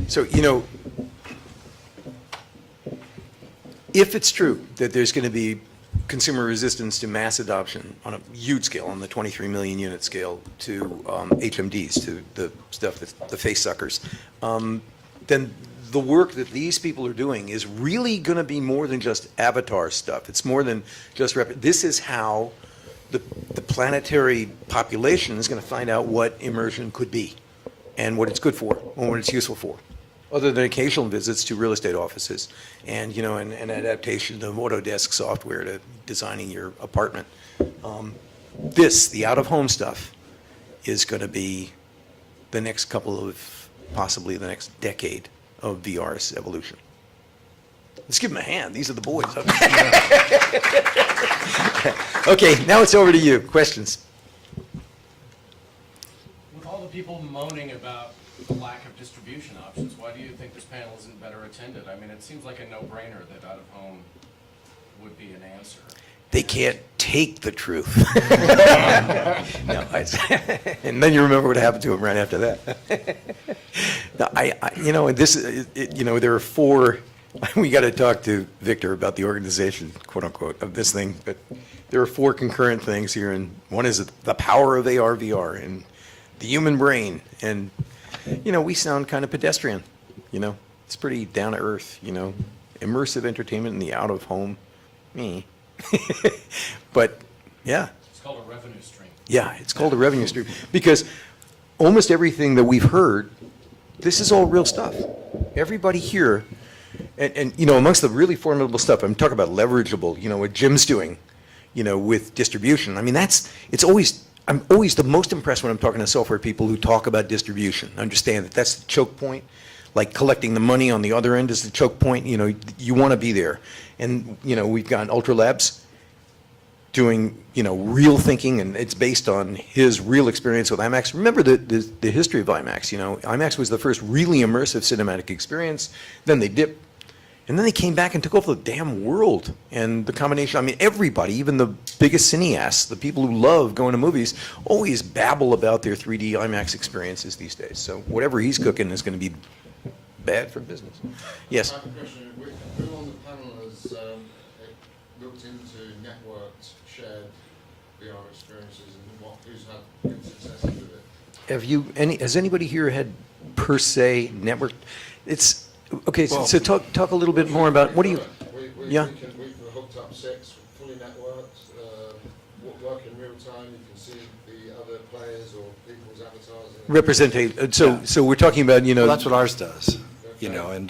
So, if it's true that there's going to be consumer resistance to mass adoption on a huge scale, on the 23 million unit scale, to HMDs, to the stuff that's the face suckers, then the work that these people are doing is really going to be more than just avatar stuff. It's more than just this is how the planetary population is going to find out what immersion could be and what it's good for and what it's useful for, other than occasional visits to real estate offices and an adaptation of Autodesk software to designing your apartment. The out-of-home stuff is going to be the next possibly the next decade of VR's evolution. Let's give them a hand. These are the boys. Okay, now it's over to you. Questions? With all the people moaning about the lack of distribution options, why do you think this panel isn't better attended? I mean, it seems like a no-brainer that out-of-home would be an answer. They can't take the truth. And then you remember what happened to them right after that. There are four. We got to talk to Victor about the organization, quote unquote, of this thing. But there are four concurrent things here, and one is the power of AR, VR, and the human brain. And we sound kind of pedestrian. It's pretty down to earth. Immersive entertainment in the out of home. Me. But yeah. It's called a revenue stream. Yeah, it's called a revenue stream because almost everything that we've heard, this is all real stuff. Everybody here, and amongst the really formidable stuff, I'm talking about leverageable, what Jim's doing, with distribution. I mean, I'm always the most impressed when I'm talking to software people who talk about distribution. Understand that that's the choke point. Like collecting the money on the other end is the choke point. You want to be there. And, we've got Ultra Labs doing, real thinking, and it's based on his real experience with IMAX. Remember the history of IMAX. IMAX was the first really immersive cinematic experience. Then they dipped. And then they came back and took over the damn world. And the combination, everybody, even the biggest cineasts, the people who love going to movies, always babble about their 3D IMAX experiences these days. So whatever he's cooking is going to be bad for business. Yes? I have a question. Who on the panel has looked into networked, shared VR experiences and who's had good success with it? Has anybody here had per se network? It's okay. So talk a little bit more about what do you? Yeah. We've hooked up 6 fully networked, work in real time. You can see the other players or people's avatars. Representate. So we're talking about Well, that's what ours does. And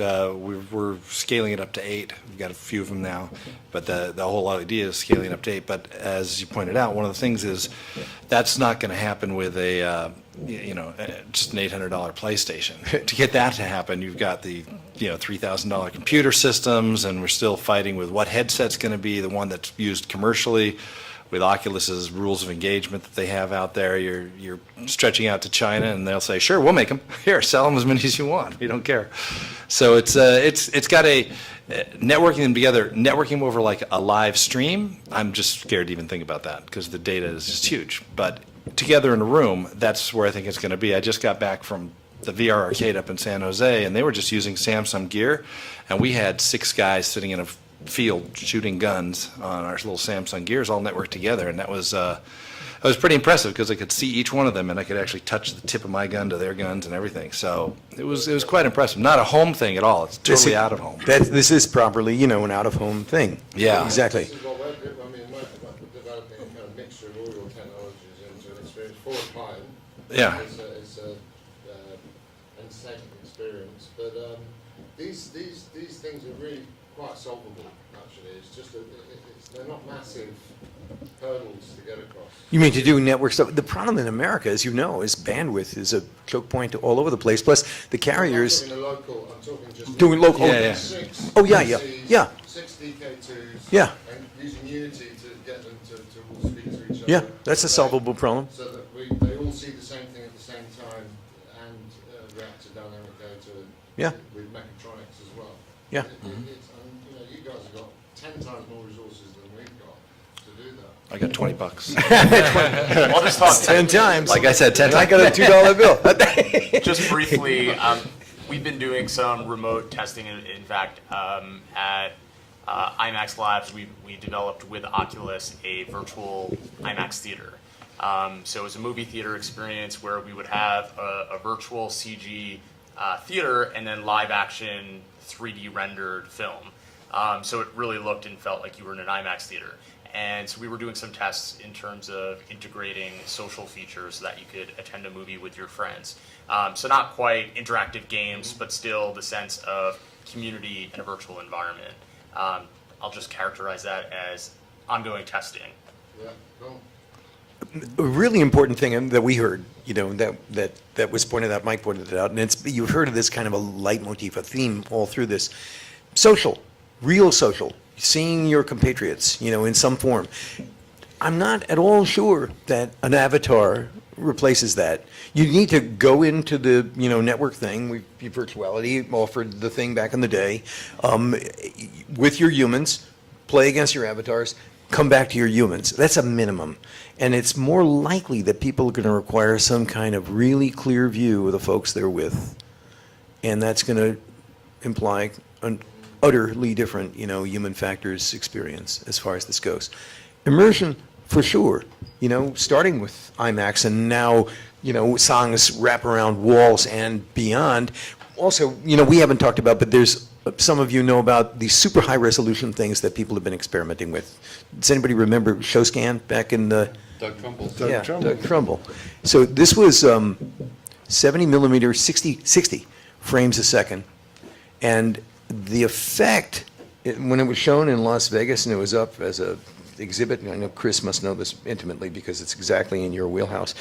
we're scaling it up to 8. We've got a few of them now, but the whole idea is scaling it up to 8. But as you pointed out, one of the things is that's not going to happen with just an $800 PlayStation. To get that to happen, you've got the $3,000 computer systems, and we're still fighting with what headset's going to be the one that's used commercially. With Oculus's rules of engagement that they have out there, you're stretching out to China, and they'll say, "Sure, we'll make them. Here, sell them as many as you want. We don't care." So it's got a networking them together, networking over like a live stream. I'm just scared to even think about that because the data is just huge. But together in a room, that's where I think it's going to be. I just got back from the VR arcade up in San Jose, and they were just using Samsung gear, and we had 6 guys sitting in a field shooting guns on our little Samsung gears all networked together, and that was it was pretty impressive because I could see each one of them and I could actually touch the tip of my gun to their guns and everything. So it was quite impressive. Not a home thing at all. It's totally out of home. This is properly, an out-of-home thing. Yeah. Exactly. This is what we're developing a kind of mixture of all your technologies into an experience for a client. Yeah. It's a entertaining experience, but these things are really quite solvable. Actually, it's just they're not massive hurdles to get across. You mean to do network stuff? The problem in America, as you know, is bandwidth is a choke point all over the place. Plus, the carriers I'm talking just doing local. Yeah, yeah. Six Oh, yeah. 6 DK2s. Yeah. And using Unity to get them to all speak to each other. Yeah, that's a solvable problem. So that they all see the same thing at the same time, and reactive dynamic data. Yeah. With mechatronics as well. Yeah. It's, you guys have got 10 times more resources than we've got to do that. I got $20. I'll just talk 10 times. Like I said, 10 And I got a $2 bill. just briefly. We've been doing some remote testing. In fact, at IMAX Labs, we developed with Oculus a virtual IMAX theater. So it was a movie theater experience where we would have a virtual CG theater and then live action 3D rendered film. So it really looked and felt like you were in an IMAX theater. And so we were doing some tests in terms of integrating social features so that you could attend a movie with your friends. So not quite interactive games, but still the sense of community in a virtual environment. I'll just characterize that as ongoing testing. Yeah, cool. A really important thing that we heard, that was pointed out, Mike pointed it out, and you've heard of this kind of a leitmotif, a theme all through this. Social, real social, seeing your compatriots, in some form. I'm not at all sure that an avatar replaces that. You need to go into the, network thing. Virtuality offered the thing back in the day, with your humans, play against your avatars, come back to your humans. That's a minimum. And it's more likely that people are going to require some kind of really clear view of the folks they're with. And that's going to imply an utterly different, human factors experience as far as this goes. Immersion, for sure, starting with IMAX and now, songs wrap around walls and beyond. Also, we haven't talked about, but there's some of you know about these super high resolution things that people have been experimenting with. Does anybody remember ShowScan back in the... Doug Trumbull. Doug Trumbull. So this was 70 millimeter, 60 frames a second. And the effect, when it was shown in Las Vegas and it was up as a exhibit, and I know Chris must know this intimately because it's exactly in your wheelhouse,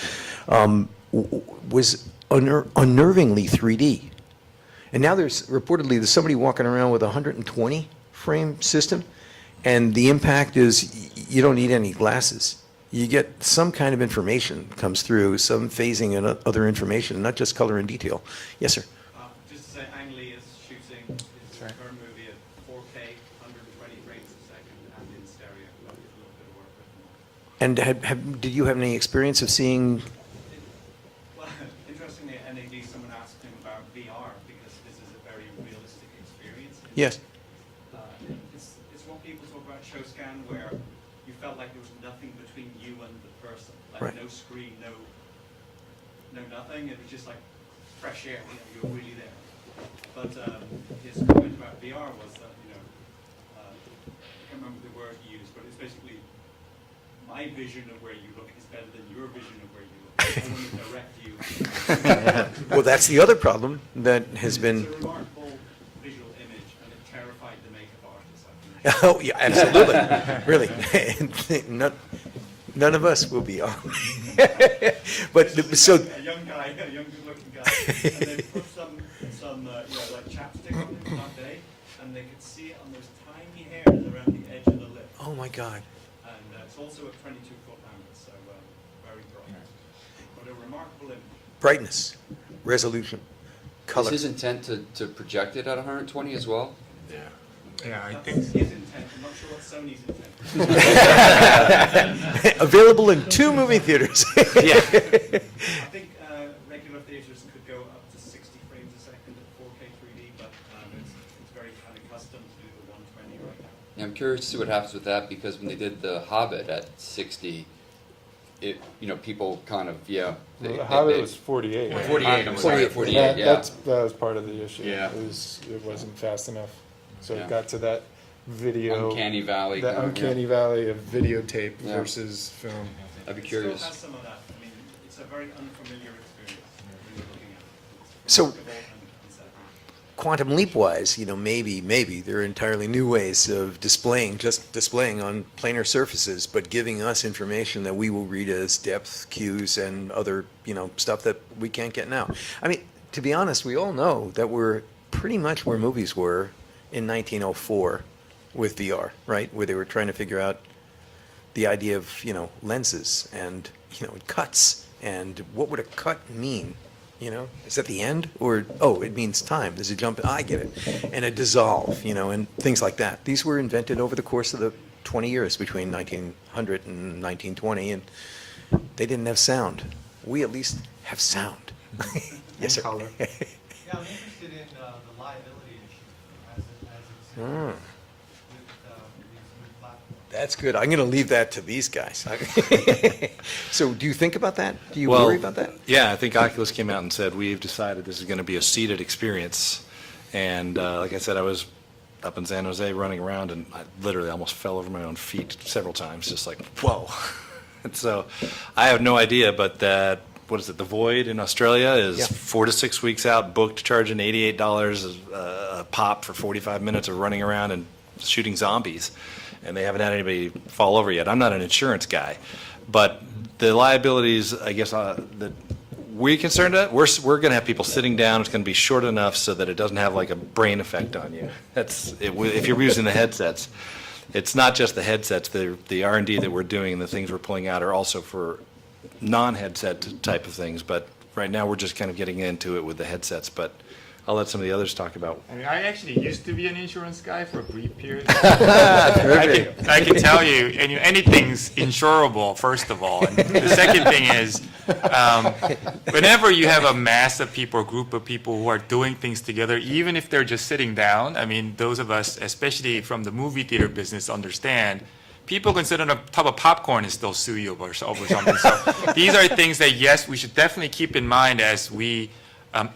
was unnervingly 3D. And now there's somebody walking around with a 120 frame system, and the impact is you don't need any glasses. You get some kind of information comes through, some phasing and other information, not just color and detail. Yes, sir. Just to say, Ang Lee is shooting his current movie at 4K, 120 frames a second, and in stereo. But it's a little bit of work with them. And did you have any experience of seeing? Well, interestingly, at NAD, someone asked him about VR because this is a very realistic experience. Yes. It's what people talk about ShowScan, where you felt like there was nothing between you and the person, like Right. no screen, no nothing. It was just like fresh air. You were really there. But his comment about VR was that I can't remember the word he used, but it's basically my vision of where you look is better than your vision of where you look. I want to direct you. Well, that's the other problem that has been. It's a remarkable visual image, and it terrified the makeup artist. I think. Oh, yeah, absolutely. Really. None of us will be on. But so. A young guy, a young good-looking guy, and they put some like chapstick on him that day, and they could see it on those tiny hairs around the edge of the lip. Oh my God. And it's also a 22-foot lambda, so very bright. But a remarkable image. Brightness, resolution, color. Is his intent to project it at 120 as well? Yeah, I That's think. his intent. I'm not sure what Sony's intent is. Available in 2 movie theaters. I think regular theaters could go up to 60 frames a second at 4K 3D, but it's very kind of custom to do the 120 right now. Yeah, I'm curious to see what happens with that because when they did The Hobbit at 60, people kind of, yeah. The Hobbit was 48. Right? 48, I'm sorry, 48, yeah. That was part of the issue. Yeah. It wasn't fast enough. So Yeah. it got to that video. Uncanny valley. That kind of, yeah. uncanny valley of videotape Yeah. versus film. I'd be It still curious. has some of that. I mean, it's a very unfamiliar experience when you're looking at it. It's So- remarkable and unsettling. Quantum leap wise, maybe there are entirely new ways of just displaying on planar surfaces, but giving us information that we will read as depth cues and other, stuff that we can't get now. I mean, to be honest, we all know that we're pretty much where movies were in 1904 with VR, right? Where they were trying to figure out the idea of, lenses and, cuts and what would a cut mean? Is that the end? Or, it means time. There's a jump. I get it. And a dissolve, and things like that. These were invented over the course of the 20 years between 1900 and 1920, and they didn't have sound. We at least have sound. Yes, sir. Color. Yeah, I'm interested in the liability issue as it's with these new platforms. That's good. I'm going to leave that to these guys. So do you think about that? Do you Well, worry about that? Yeah, I think Oculus came out and said, we've decided this is going to be a seated experience. And like I said, I was up in San Jose running around, and I literally almost fell over my own feet several times, just like, whoa. And so I have no idea, but that, what is it, The Void in Australia is Yeah. 4 to 6 weeks out, booked, charging $88 a pop for 45 minutes of running around and shooting zombies. And they haven't had anybody fall over yet. I'm not an insurance guy, but the liabilities, I guess, that we're concerned about, we're going to have people sitting down. It's going to be short enough so that it doesn't have like a brain effect on you. If you're using the headsets, it's not just the headsets. The R&D that we're doing and the things we're pulling out are also for non-headset type of things. But right now we're just kind of getting into it with the headsets. But I'll let some of the others talk about. I mean, I actually used to be an insurance guy for a brief period. I can tell you, anything's insurable, first of all. And the second thing is, whenever you have a mass of people, a group of people who are doing things together, even if they're just sitting down, I mean, those of us, especially from the movie theater business, understand people can sit on a tub of popcorn and still sue you over something. So these are things that, yes, we should definitely keep in mind as we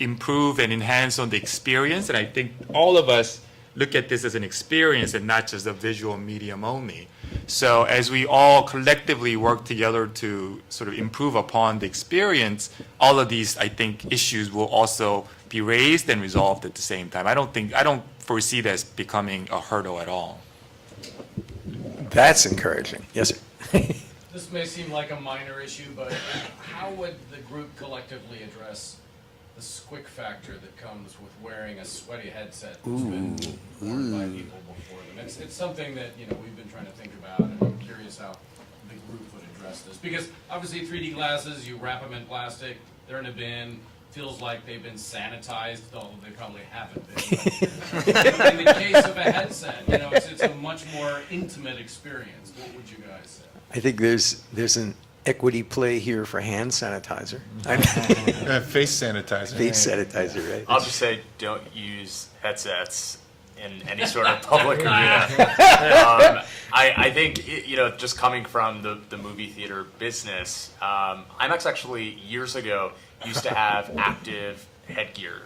improve and enhance on the experience. And I think all of us look at this as an experience and not just a visual medium only. So as we all collectively work together to sort of improve upon the experience, all of these, I think, issues will also be raised and resolved at the same time. I don't foresee this becoming a hurdle at all. That's encouraging. Yes, sir. This may seem like a minor issue, but how would the group collectively address the squick factor that comes with wearing a sweaty headset that's been worn by people before them? It's something that we've been trying to think about, and I'm curious how the group would address this. Because obviously 3D glasses, you wrap them in plastic, they're in a bin, feels like they've been sanitized, although they probably haven't been. But in the case of a headset, it's a much more intimate experience. What would you guys say? I think there's an equity play here for hand sanitizer. Face sanitizer. Face sanitizer, right? I'll just say, don't use headsets in any sort of public arena. I think, just coming from the movie theater business, IMAX actually years ago used to have active headgear,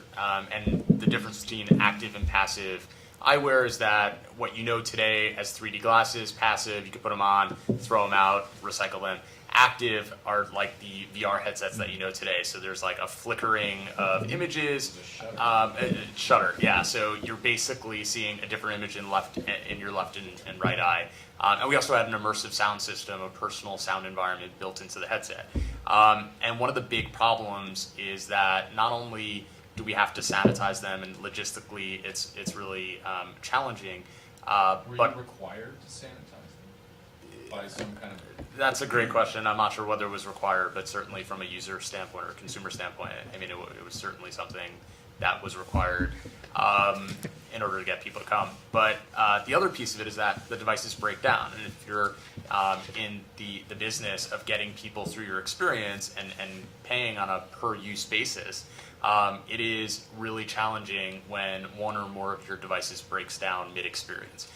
and the difference between active and passive eyewear is that what you know today as 3D glasses, passive, you can put them on, throw them out, recycle them. Active are like the VR headsets that you know today. So there's like a flickering of images, shutter. Yeah. So you're basically seeing a different image in your left and right eye. And we also had an immersive sound system, a personal sound environment built into the headset. And one of the big problems is that not only do we have to sanitize them, and logistically it's really challenging. Were but you required to sanitize them by some kind of? That's a great question. I'm not sure whether it was required, but certainly from a user standpoint or consumer standpoint, I mean, it was certainly something that was required. in order to get people to come. But the other piece of it is that the devices break down. And if you're in the business of getting people through your experience and paying on a per use basis, it is really challenging when one or more of your devices breaks down mid-experience.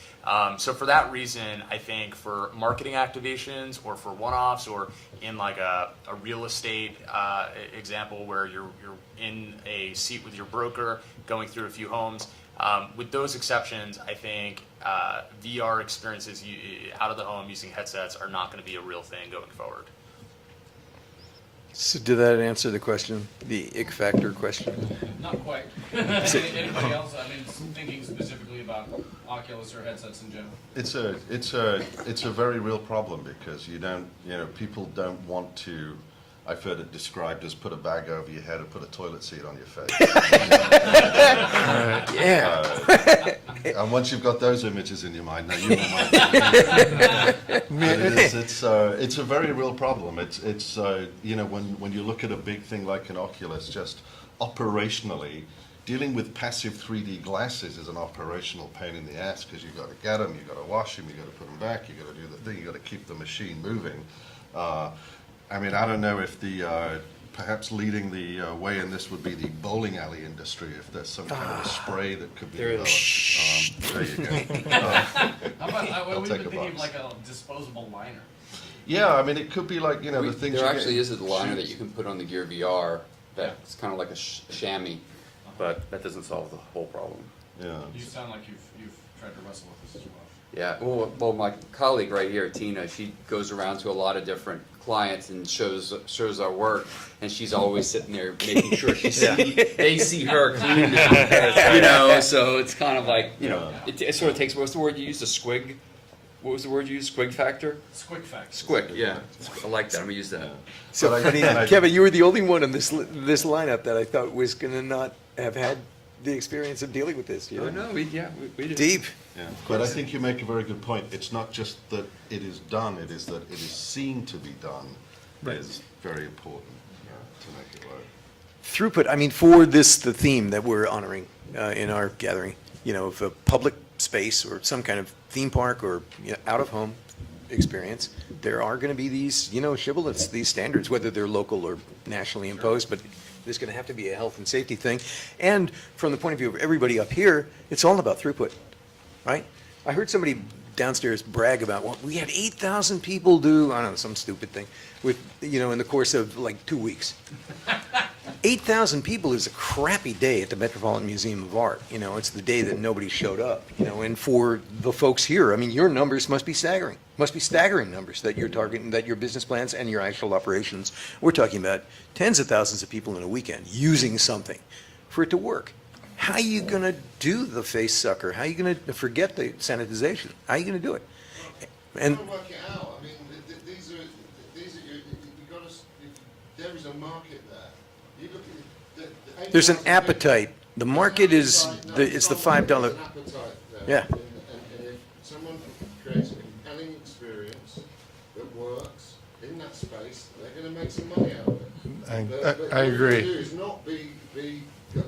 So for that reason, I think for marketing activations or for one-offs or in like a real estate example where you're in a seat with your broker going through a few homes, with those exceptions, I think VR experiences out of the home using headsets are not going to be a real thing going forward. So did that answer the question, the ick factor question? Not quite. Anybody else? I mean, thinking specifically about Oculus or headsets in general. It's a very real problem because people don't want to. I've heard it described as put a bag over your head and put a toilet seat on your face. Yeah. And once you've got those images in your mind, now you know it's a very real problem. It's when you look at a big thing like an Oculus, just operationally, dealing with passive 3D glasses is an operational pain in the ass because you've got to get them, you've got to wash them, you've got to put them back, you've got to do the thing, you've got to keep the machine moving. I mean, I don't know if perhaps leading the way in this would be the bowling alley industry, if there's some kind of a spray that could be developed. There you go. How about, I'll we've take been a thinking box. like a disposable liner. Yeah, I mean, it could be like, the things There you actually get. is a liner that you can put on the Gear VR that's kind of like a chamois. But that doesn't solve the whole problem. Yeah. You sound like you've tried to wrestle with this as well. Yeah, well, my colleague right here, Tina, she goes around to a lot of different clients and shows our work, and she's always sitting there making sure they see her clean, so it's kind of like, it sort of takes, what's the word you used, a squig? What was the word you used, squig factor? Squick factor. Squick, yeah. I like that, I'm gonna use that. So funny, Kevin, you were the only one in this lineup that I thought was going to not have had the experience of dealing with this. Oh, no, we did. Deep. Yeah, but I think you make a very good point. It's not just that it is done, it is that it is seen to be done is very important to make it work. Throughput, I mean, for the theme that we're honoring in our gathering, of a public space or some kind of theme park or out-of-home experience, there are going to be these, shibboleths, these standards, whether they're local or nationally imposed, but there's going to have to be a health and safety thing. And from the point of view of everybody up here, it's all about throughput, right? I heard somebody downstairs brag about, well, we had 8,000 people do, I don't know, some stupid thing, with, in the course of like 2 weeks. 8,000 people is a crappy day at the Metropolitan Museum of Art. It's the day that nobody showed up, and for the folks here, I mean, your numbers must be staggering. Must be staggering numbers that you're targeting, that your business plans and your actual operations. We're talking about tens of thousands of people in a weekend using something for it to work. How are you going to do the face sucker? How are you going to forget the sanitization? How are you going to do it? And You've got to work it out. I mean, these are you got to. There is a market there. You look at the there's an 8,000 appetite. The market is it's the $5. There's an appetite there. Yeah. And if someone creates a compelling experience that works in that space, they're going to make some money out of it. But I agree. What you do is not be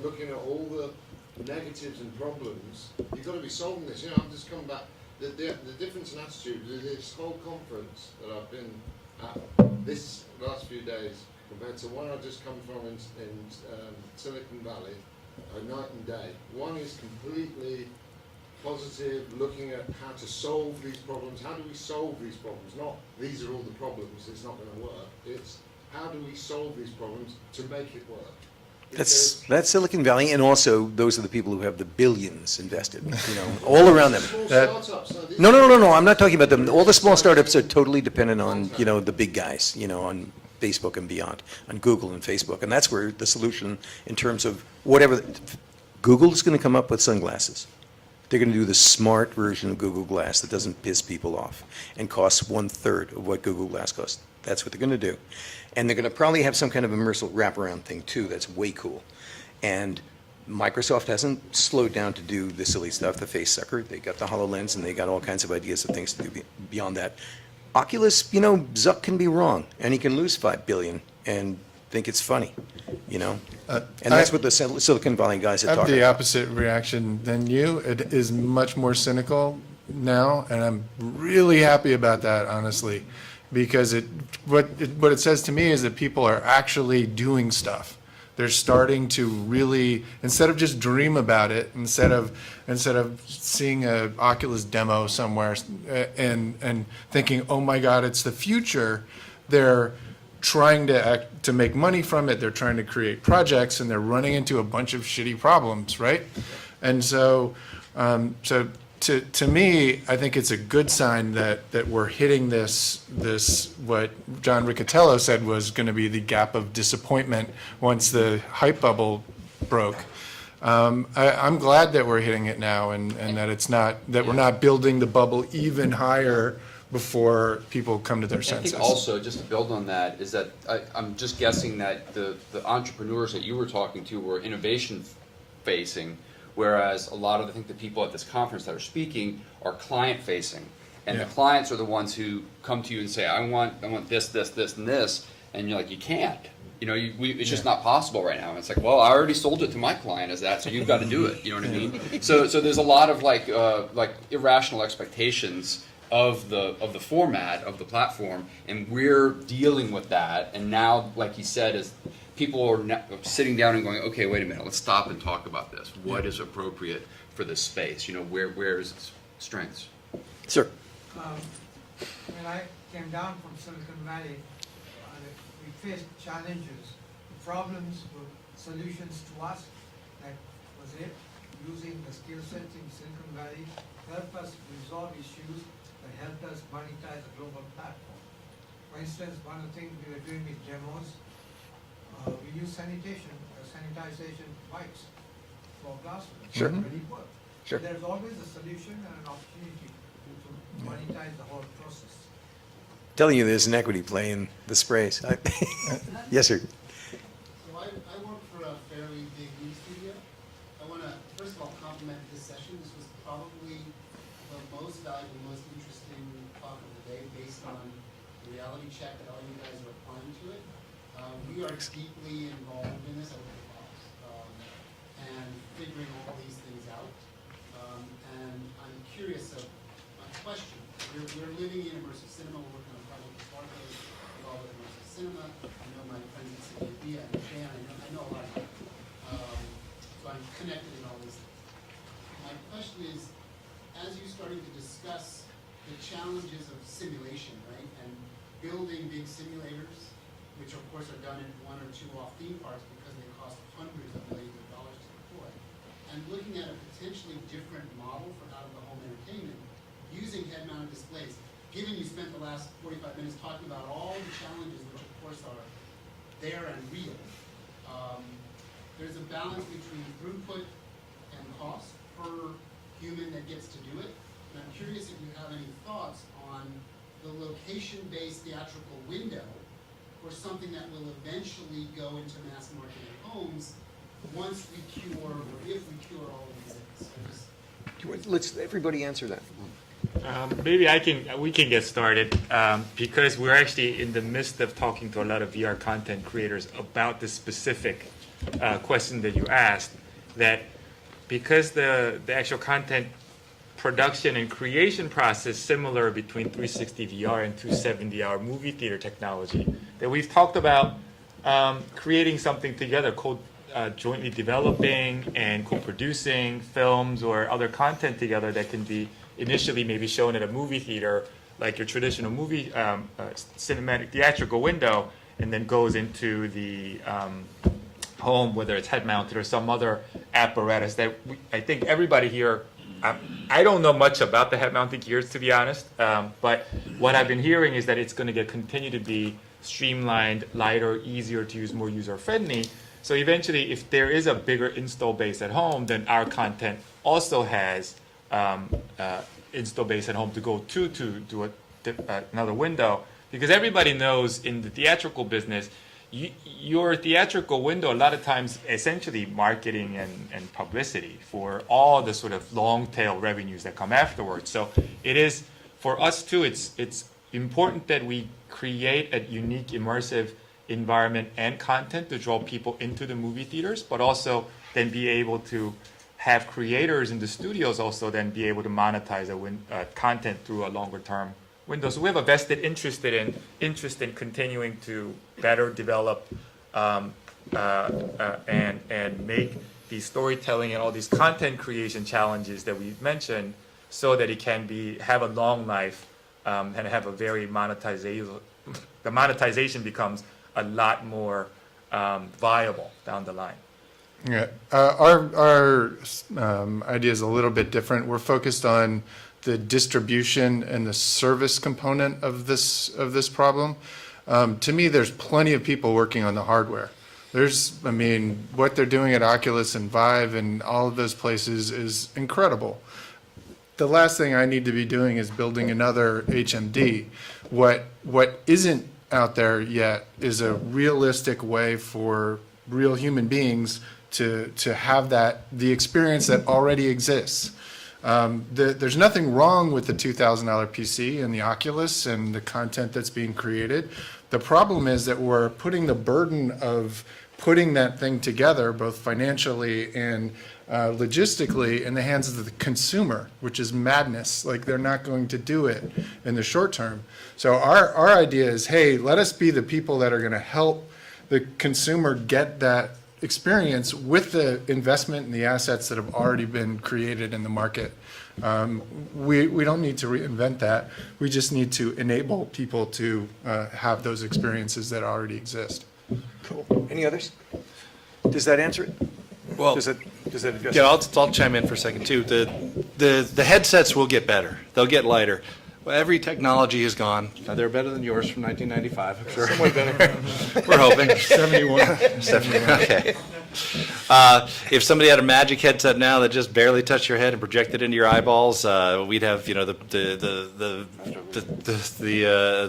looking at all the negatives and problems. You've got to be solving this. I've just come back. The difference in attitude with this whole conference that I've been at this last few days compared to one I've just come from in Silicon Valley, night and day. One is completely positive, looking at how to solve these problems. How do we solve these problems? Not these are all the problems, it's not going to work. It's how do we solve these problems to make it work? that's Silicon Valley, and also those are the people who have the billions invested, all around them. Small startups, so these- No. I'm not talking about them. All the small startups are totally dependent on, the big guys, on Facebook and beyond, on Google and Facebook. And that's where the solution in terms of whatever, Google is going to come up with sunglasses. They're going to do the smart version of Google Glass that doesn't piss people off and costs 1/3 of what Google Glass costs. That's what they're going to do. And they're going to probably have some kind of immersive wraparound thing too that's way cool. And Microsoft hasn't slowed down to do the silly stuff, the face sucker. They got the HoloLens and they got all kinds of ideas of things to do beyond that. Oculus, Zuck can be wrong and he can lose $5 billion and think it's funny, you know? And that's what the Silicon Valley guys I are have talking the about. opposite reaction than you. It is much more cynical now, and I'm really happy about that, honestly, because what it says to me is that people are actually doing stuff. They're starting to really, instead of just dream about it, instead of seeing a Oculus demo somewhere and thinking, oh my God, it's the future, they're trying to make money from it. They're trying to create projects, and they're running into a bunch of shitty problems, right? And so, to me, I think it's a good sign that we're hitting this what John Riccatello said was going to be the gap of disappointment once the hype bubble broke. I'm glad that we're hitting it now, and that it's not that we're not building the bubble even higher before people come to their I senses. think also, just to build on that, is that I'm just guessing that the entrepreneurs that you were talking to were innovation facing, whereas a lot of, I think, the people at this conference that are speaking are client facing. And Yeah. the clients are the ones who come to you and say, I want this, this, this, and this. And you're like, you can't. You know, it's just not possible right now. And it's like, well, I already sold it to my client as that, so you've got to do it. You know what I mean? So there's a lot of like irrational expectations of the format of the platform, and we're dealing with that. And now, like he said, is people are sitting down and going, okay, wait a minute, let's stop and talk about this. What is appropriate for this space? You know, where is its strengths? Sir. When I came down from Silicon Valley, we faced challenges. The problems were solutions to us. That was it. Using the skill sets in Silicon Valley helped us resolve issues that helped us monetize a global platform. For instance, one of the things we were doing with demos, we use sanitization wipes for glassware. Sure. It really worked. Sure. There's always a solution and an opportunity to monetize the whole process. Telling you there's an equity play in the sprays. Yes, sir. So I work for a fairly big news studio. I want to, first of all, compliment this session. This was probably the most valuable, most interesting talk of the day based on the reality check that all you guys are applying to it. We are deeply involved in this and figuring all these things out. And I'm curious of my question. We're living in immersive cinema. We're working on a project with Sparkle involved with immersive cinema. I know my friends at CAB, and Dan, I know a lot about it. So I'm connected in all these things. My question is, as you're starting to discuss the challenges of simulation, right, and building big simulators, which of course are done in one or two off theme parks because they cost hundreds of millions of dollars to deploy, and looking at a potentially different model for out-of-the-home entertainment using head-mounted displays. Given you spent the last 45 minutes talking about all the challenges, which of course are there and real, there's a balance between throughput and cost per human that gets to do it. And I'm curious if you have any thoughts on the location-based theatrical window or something that will eventually go into mass market homes once we cure, or if we cure all of these things. Let's everybody answer that. Maybe we can get started because we're actually in the midst of talking to a lot of VR content creators about the specific question that you asked, that because the actual content production and creation process similar between 360 VR and 270-hour movie theater technology, that we've talked about creating something together, jointly developing and co-producing films or other content together that can be initially maybe shown at a movie theater, like your traditional movie cinematic theatrical window, and then goes into the home, whether it's head-mounted or some other apparatus that I think everybody here, I don't know much about the head-mounted gears, to be honest, but what I've been hearing is that it's going to continue to be streamlined, lighter, easier to use, more user-friendly. So eventually, if there is a bigger install base at home, then our content also has install base at home to go to another window. Because everybody knows in the theatrical business, your theatrical window, a lot of times, essentially marketing and publicity for all the sort of long tail revenues that come afterwards. So it is, for us too, it's important that we create a unique, immersive environment and content to draw people into the movie theaters, but also then be able to have creators in the studios also then be able to monetize the content through a longer term window. So we have a vested interest in continuing to better develop and make these storytelling and all these content creation challenges that we've mentioned so that it can have a long life and have a very monetization. The monetization becomes a lot more viable down the line. Yeah, our idea is a little bit different. We're focused on the distribution and the service component of this problem. To me, there's plenty of people working on the hardware. What they're doing at Oculus and Vive and all of those places is incredible. The last thing I need to be doing is building another HMD. What isn't out there yet is a realistic way for real human beings to have the experience that already exists. There's nothing wrong with the $2,000 PC and the Oculus and the content that's being created. The problem is that we're putting the burden of putting that thing together, both financially and logistically, in the hands of the consumer, which is madness. Like, they're not going to do it in the short term. So our idea is, hey, let us be the people that are going to help the consumer get that experience with the investment and the assets that have already been created in the market. We don't need to reinvent that. We just need to enable people to have those experiences that already exist. Cool. Any others? Does that answer it? Well, does that address yeah, it? I'll chime in for a second too. The headsets will get better. They'll get lighter. Well, every technology is gone. They're better than yours from 1995, I'm sure. Somewhat better. We're hoping. 71. 71. Okay. If somebody had a magic headset now that just barely touched your head and projected into your eyeballs, we'd have the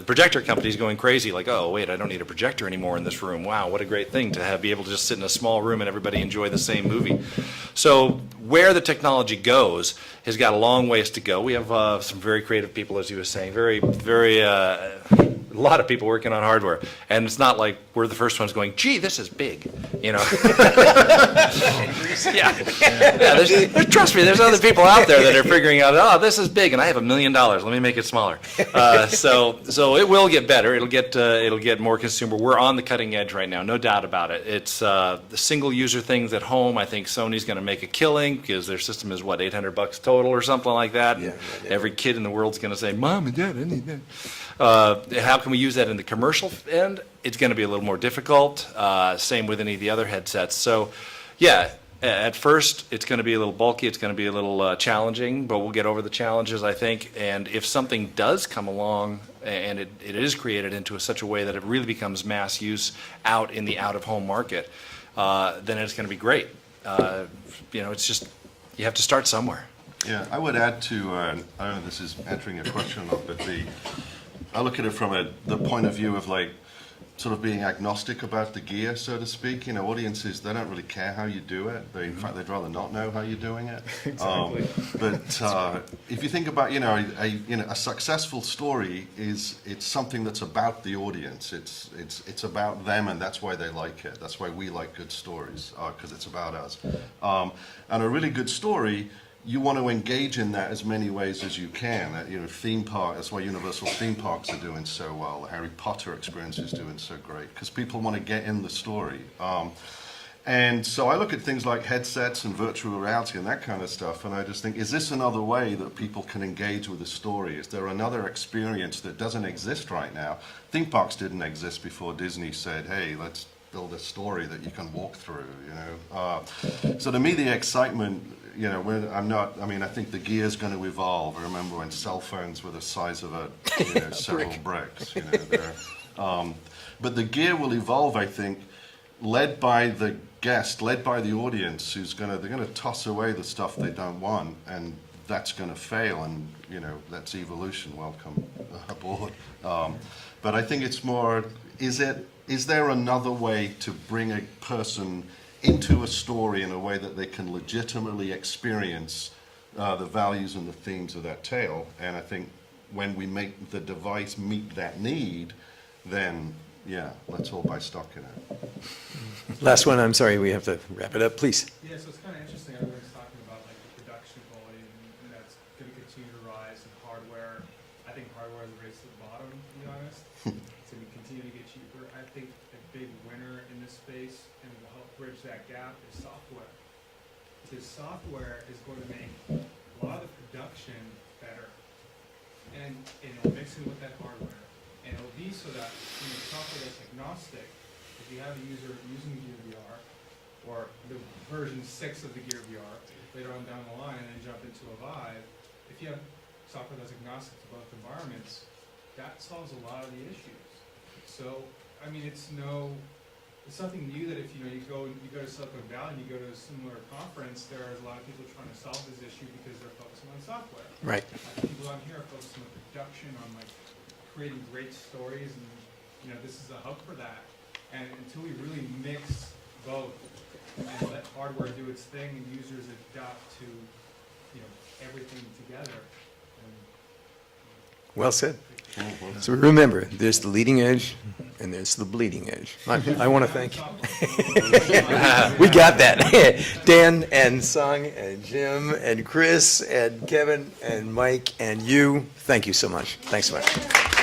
projector companies going crazy. Like, oh wait, I don't need a projector anymore in this room. Wow, what a great thing to be able to just sit in a small room and everybody enjoy the same movie. So where the technology goes has got a long ways to go. We have some very creative people, as you were saying, a lot of people working on hardware, and it's not like we're the first ones going, gee, this is big, yeah. Trust me, there's other people out there that are figuring out, oh, this is big, and I have $1 million. Let me make it smaller. So it will get better. It'll get more consumer. We're on the cutting edge right now, no doubt about it. It's the single user things at home. I think Sony's going to make a killing because their system is what, $800 total or something like that. Yeah. Every kid in the world's going to say, Mom and Dad, I need that. How can we use that in the commercial end? It's going to be a little more difficult. Same with any of the other headsets. So, yeah, at first it's going to be a little bulky. It's going to be a little challenging, but we'll get over the challenges, I think. And if something does come along and it is created into such a way that it really becomes mass use out in the out-of-home market, then it's going to be great. It's just you have to start somewhere. Yeah, I would add to, I don't know if this is answering your question or not, but I look at it from the point of view of like sort of being agnostic about the gear, so to speak. Audiences, they don't really care how you do it. In fact, they'd rather not know how you're doing it. Exactly. But if you think about, a successful story it's something that's about the audience. It's about them, and that's why they like it. That's why we like good stories, because it's about us. And a really good story, you want to engage in that as many ways as you can. Theme park, that's why Universal theme parks are doing so well. The Harry Potter experience is doing so great, because people want to get in the story. And so I look at things like headsets and virtual reality and that kind of stuff, and I just think, is this another way that people can engage with a story? Is there another experience that doesn't exist right now? Theme parks didn't exist before Disney said, hey, let's build a story that you can walk through, So to me, the excitement, I think the gear's going to evolve. I remember when cell phones were the size of several bricks. But the gear will evolve, I think, led by the guest, led by the audience, they're going to toss away the stuff they don't want, and that's going to fail. And that's evolution. Welcome aboard. But I think it's more, is there another way to bring a person into a story in a way that they can legitimately experience the values and the themes of that tale? And I think when we make the device meet that need, then Yeah, let's all buy stock in it. Last one, I'm sorry, we have to wrap it up, please. Yeah, so it's kind of interesting, everyone's talking about like the production volume, and that's gonna continue to rise in hardware. I think hardware is a race to the bottom, to be honest. It's gonna continue to get cheaper. I think a big winner in this space, and will help bridge that gap, is software. Because software is going to make a lot of the production better. And it'll mix in with that hardware. And it'll be so that, software that's agnostic, if you have a user using Gear VR, or the version 6 of the Gear VR, later on down the line, and then jump into a Vive, if you have software that's agnostic to both environments, that solves a lot of the issues. So, I mean, it's something new that if you go to Silicon Valley and you go to a similar conference, there are a lot of people trying to solve this issue because they're focusing on software. Right. People on here are focusing on production, on like creating great stories, and this is a hub for that. And until we really mix both and let hardware do its thing and users adapt to everything together. Well said. So remember, there's the leading edge and there's the bleeding edge. I want to thank you. We got that. Dan and Sung and Jim and Chris and Kevin and Mike and you, thank you so much. Thanks so much.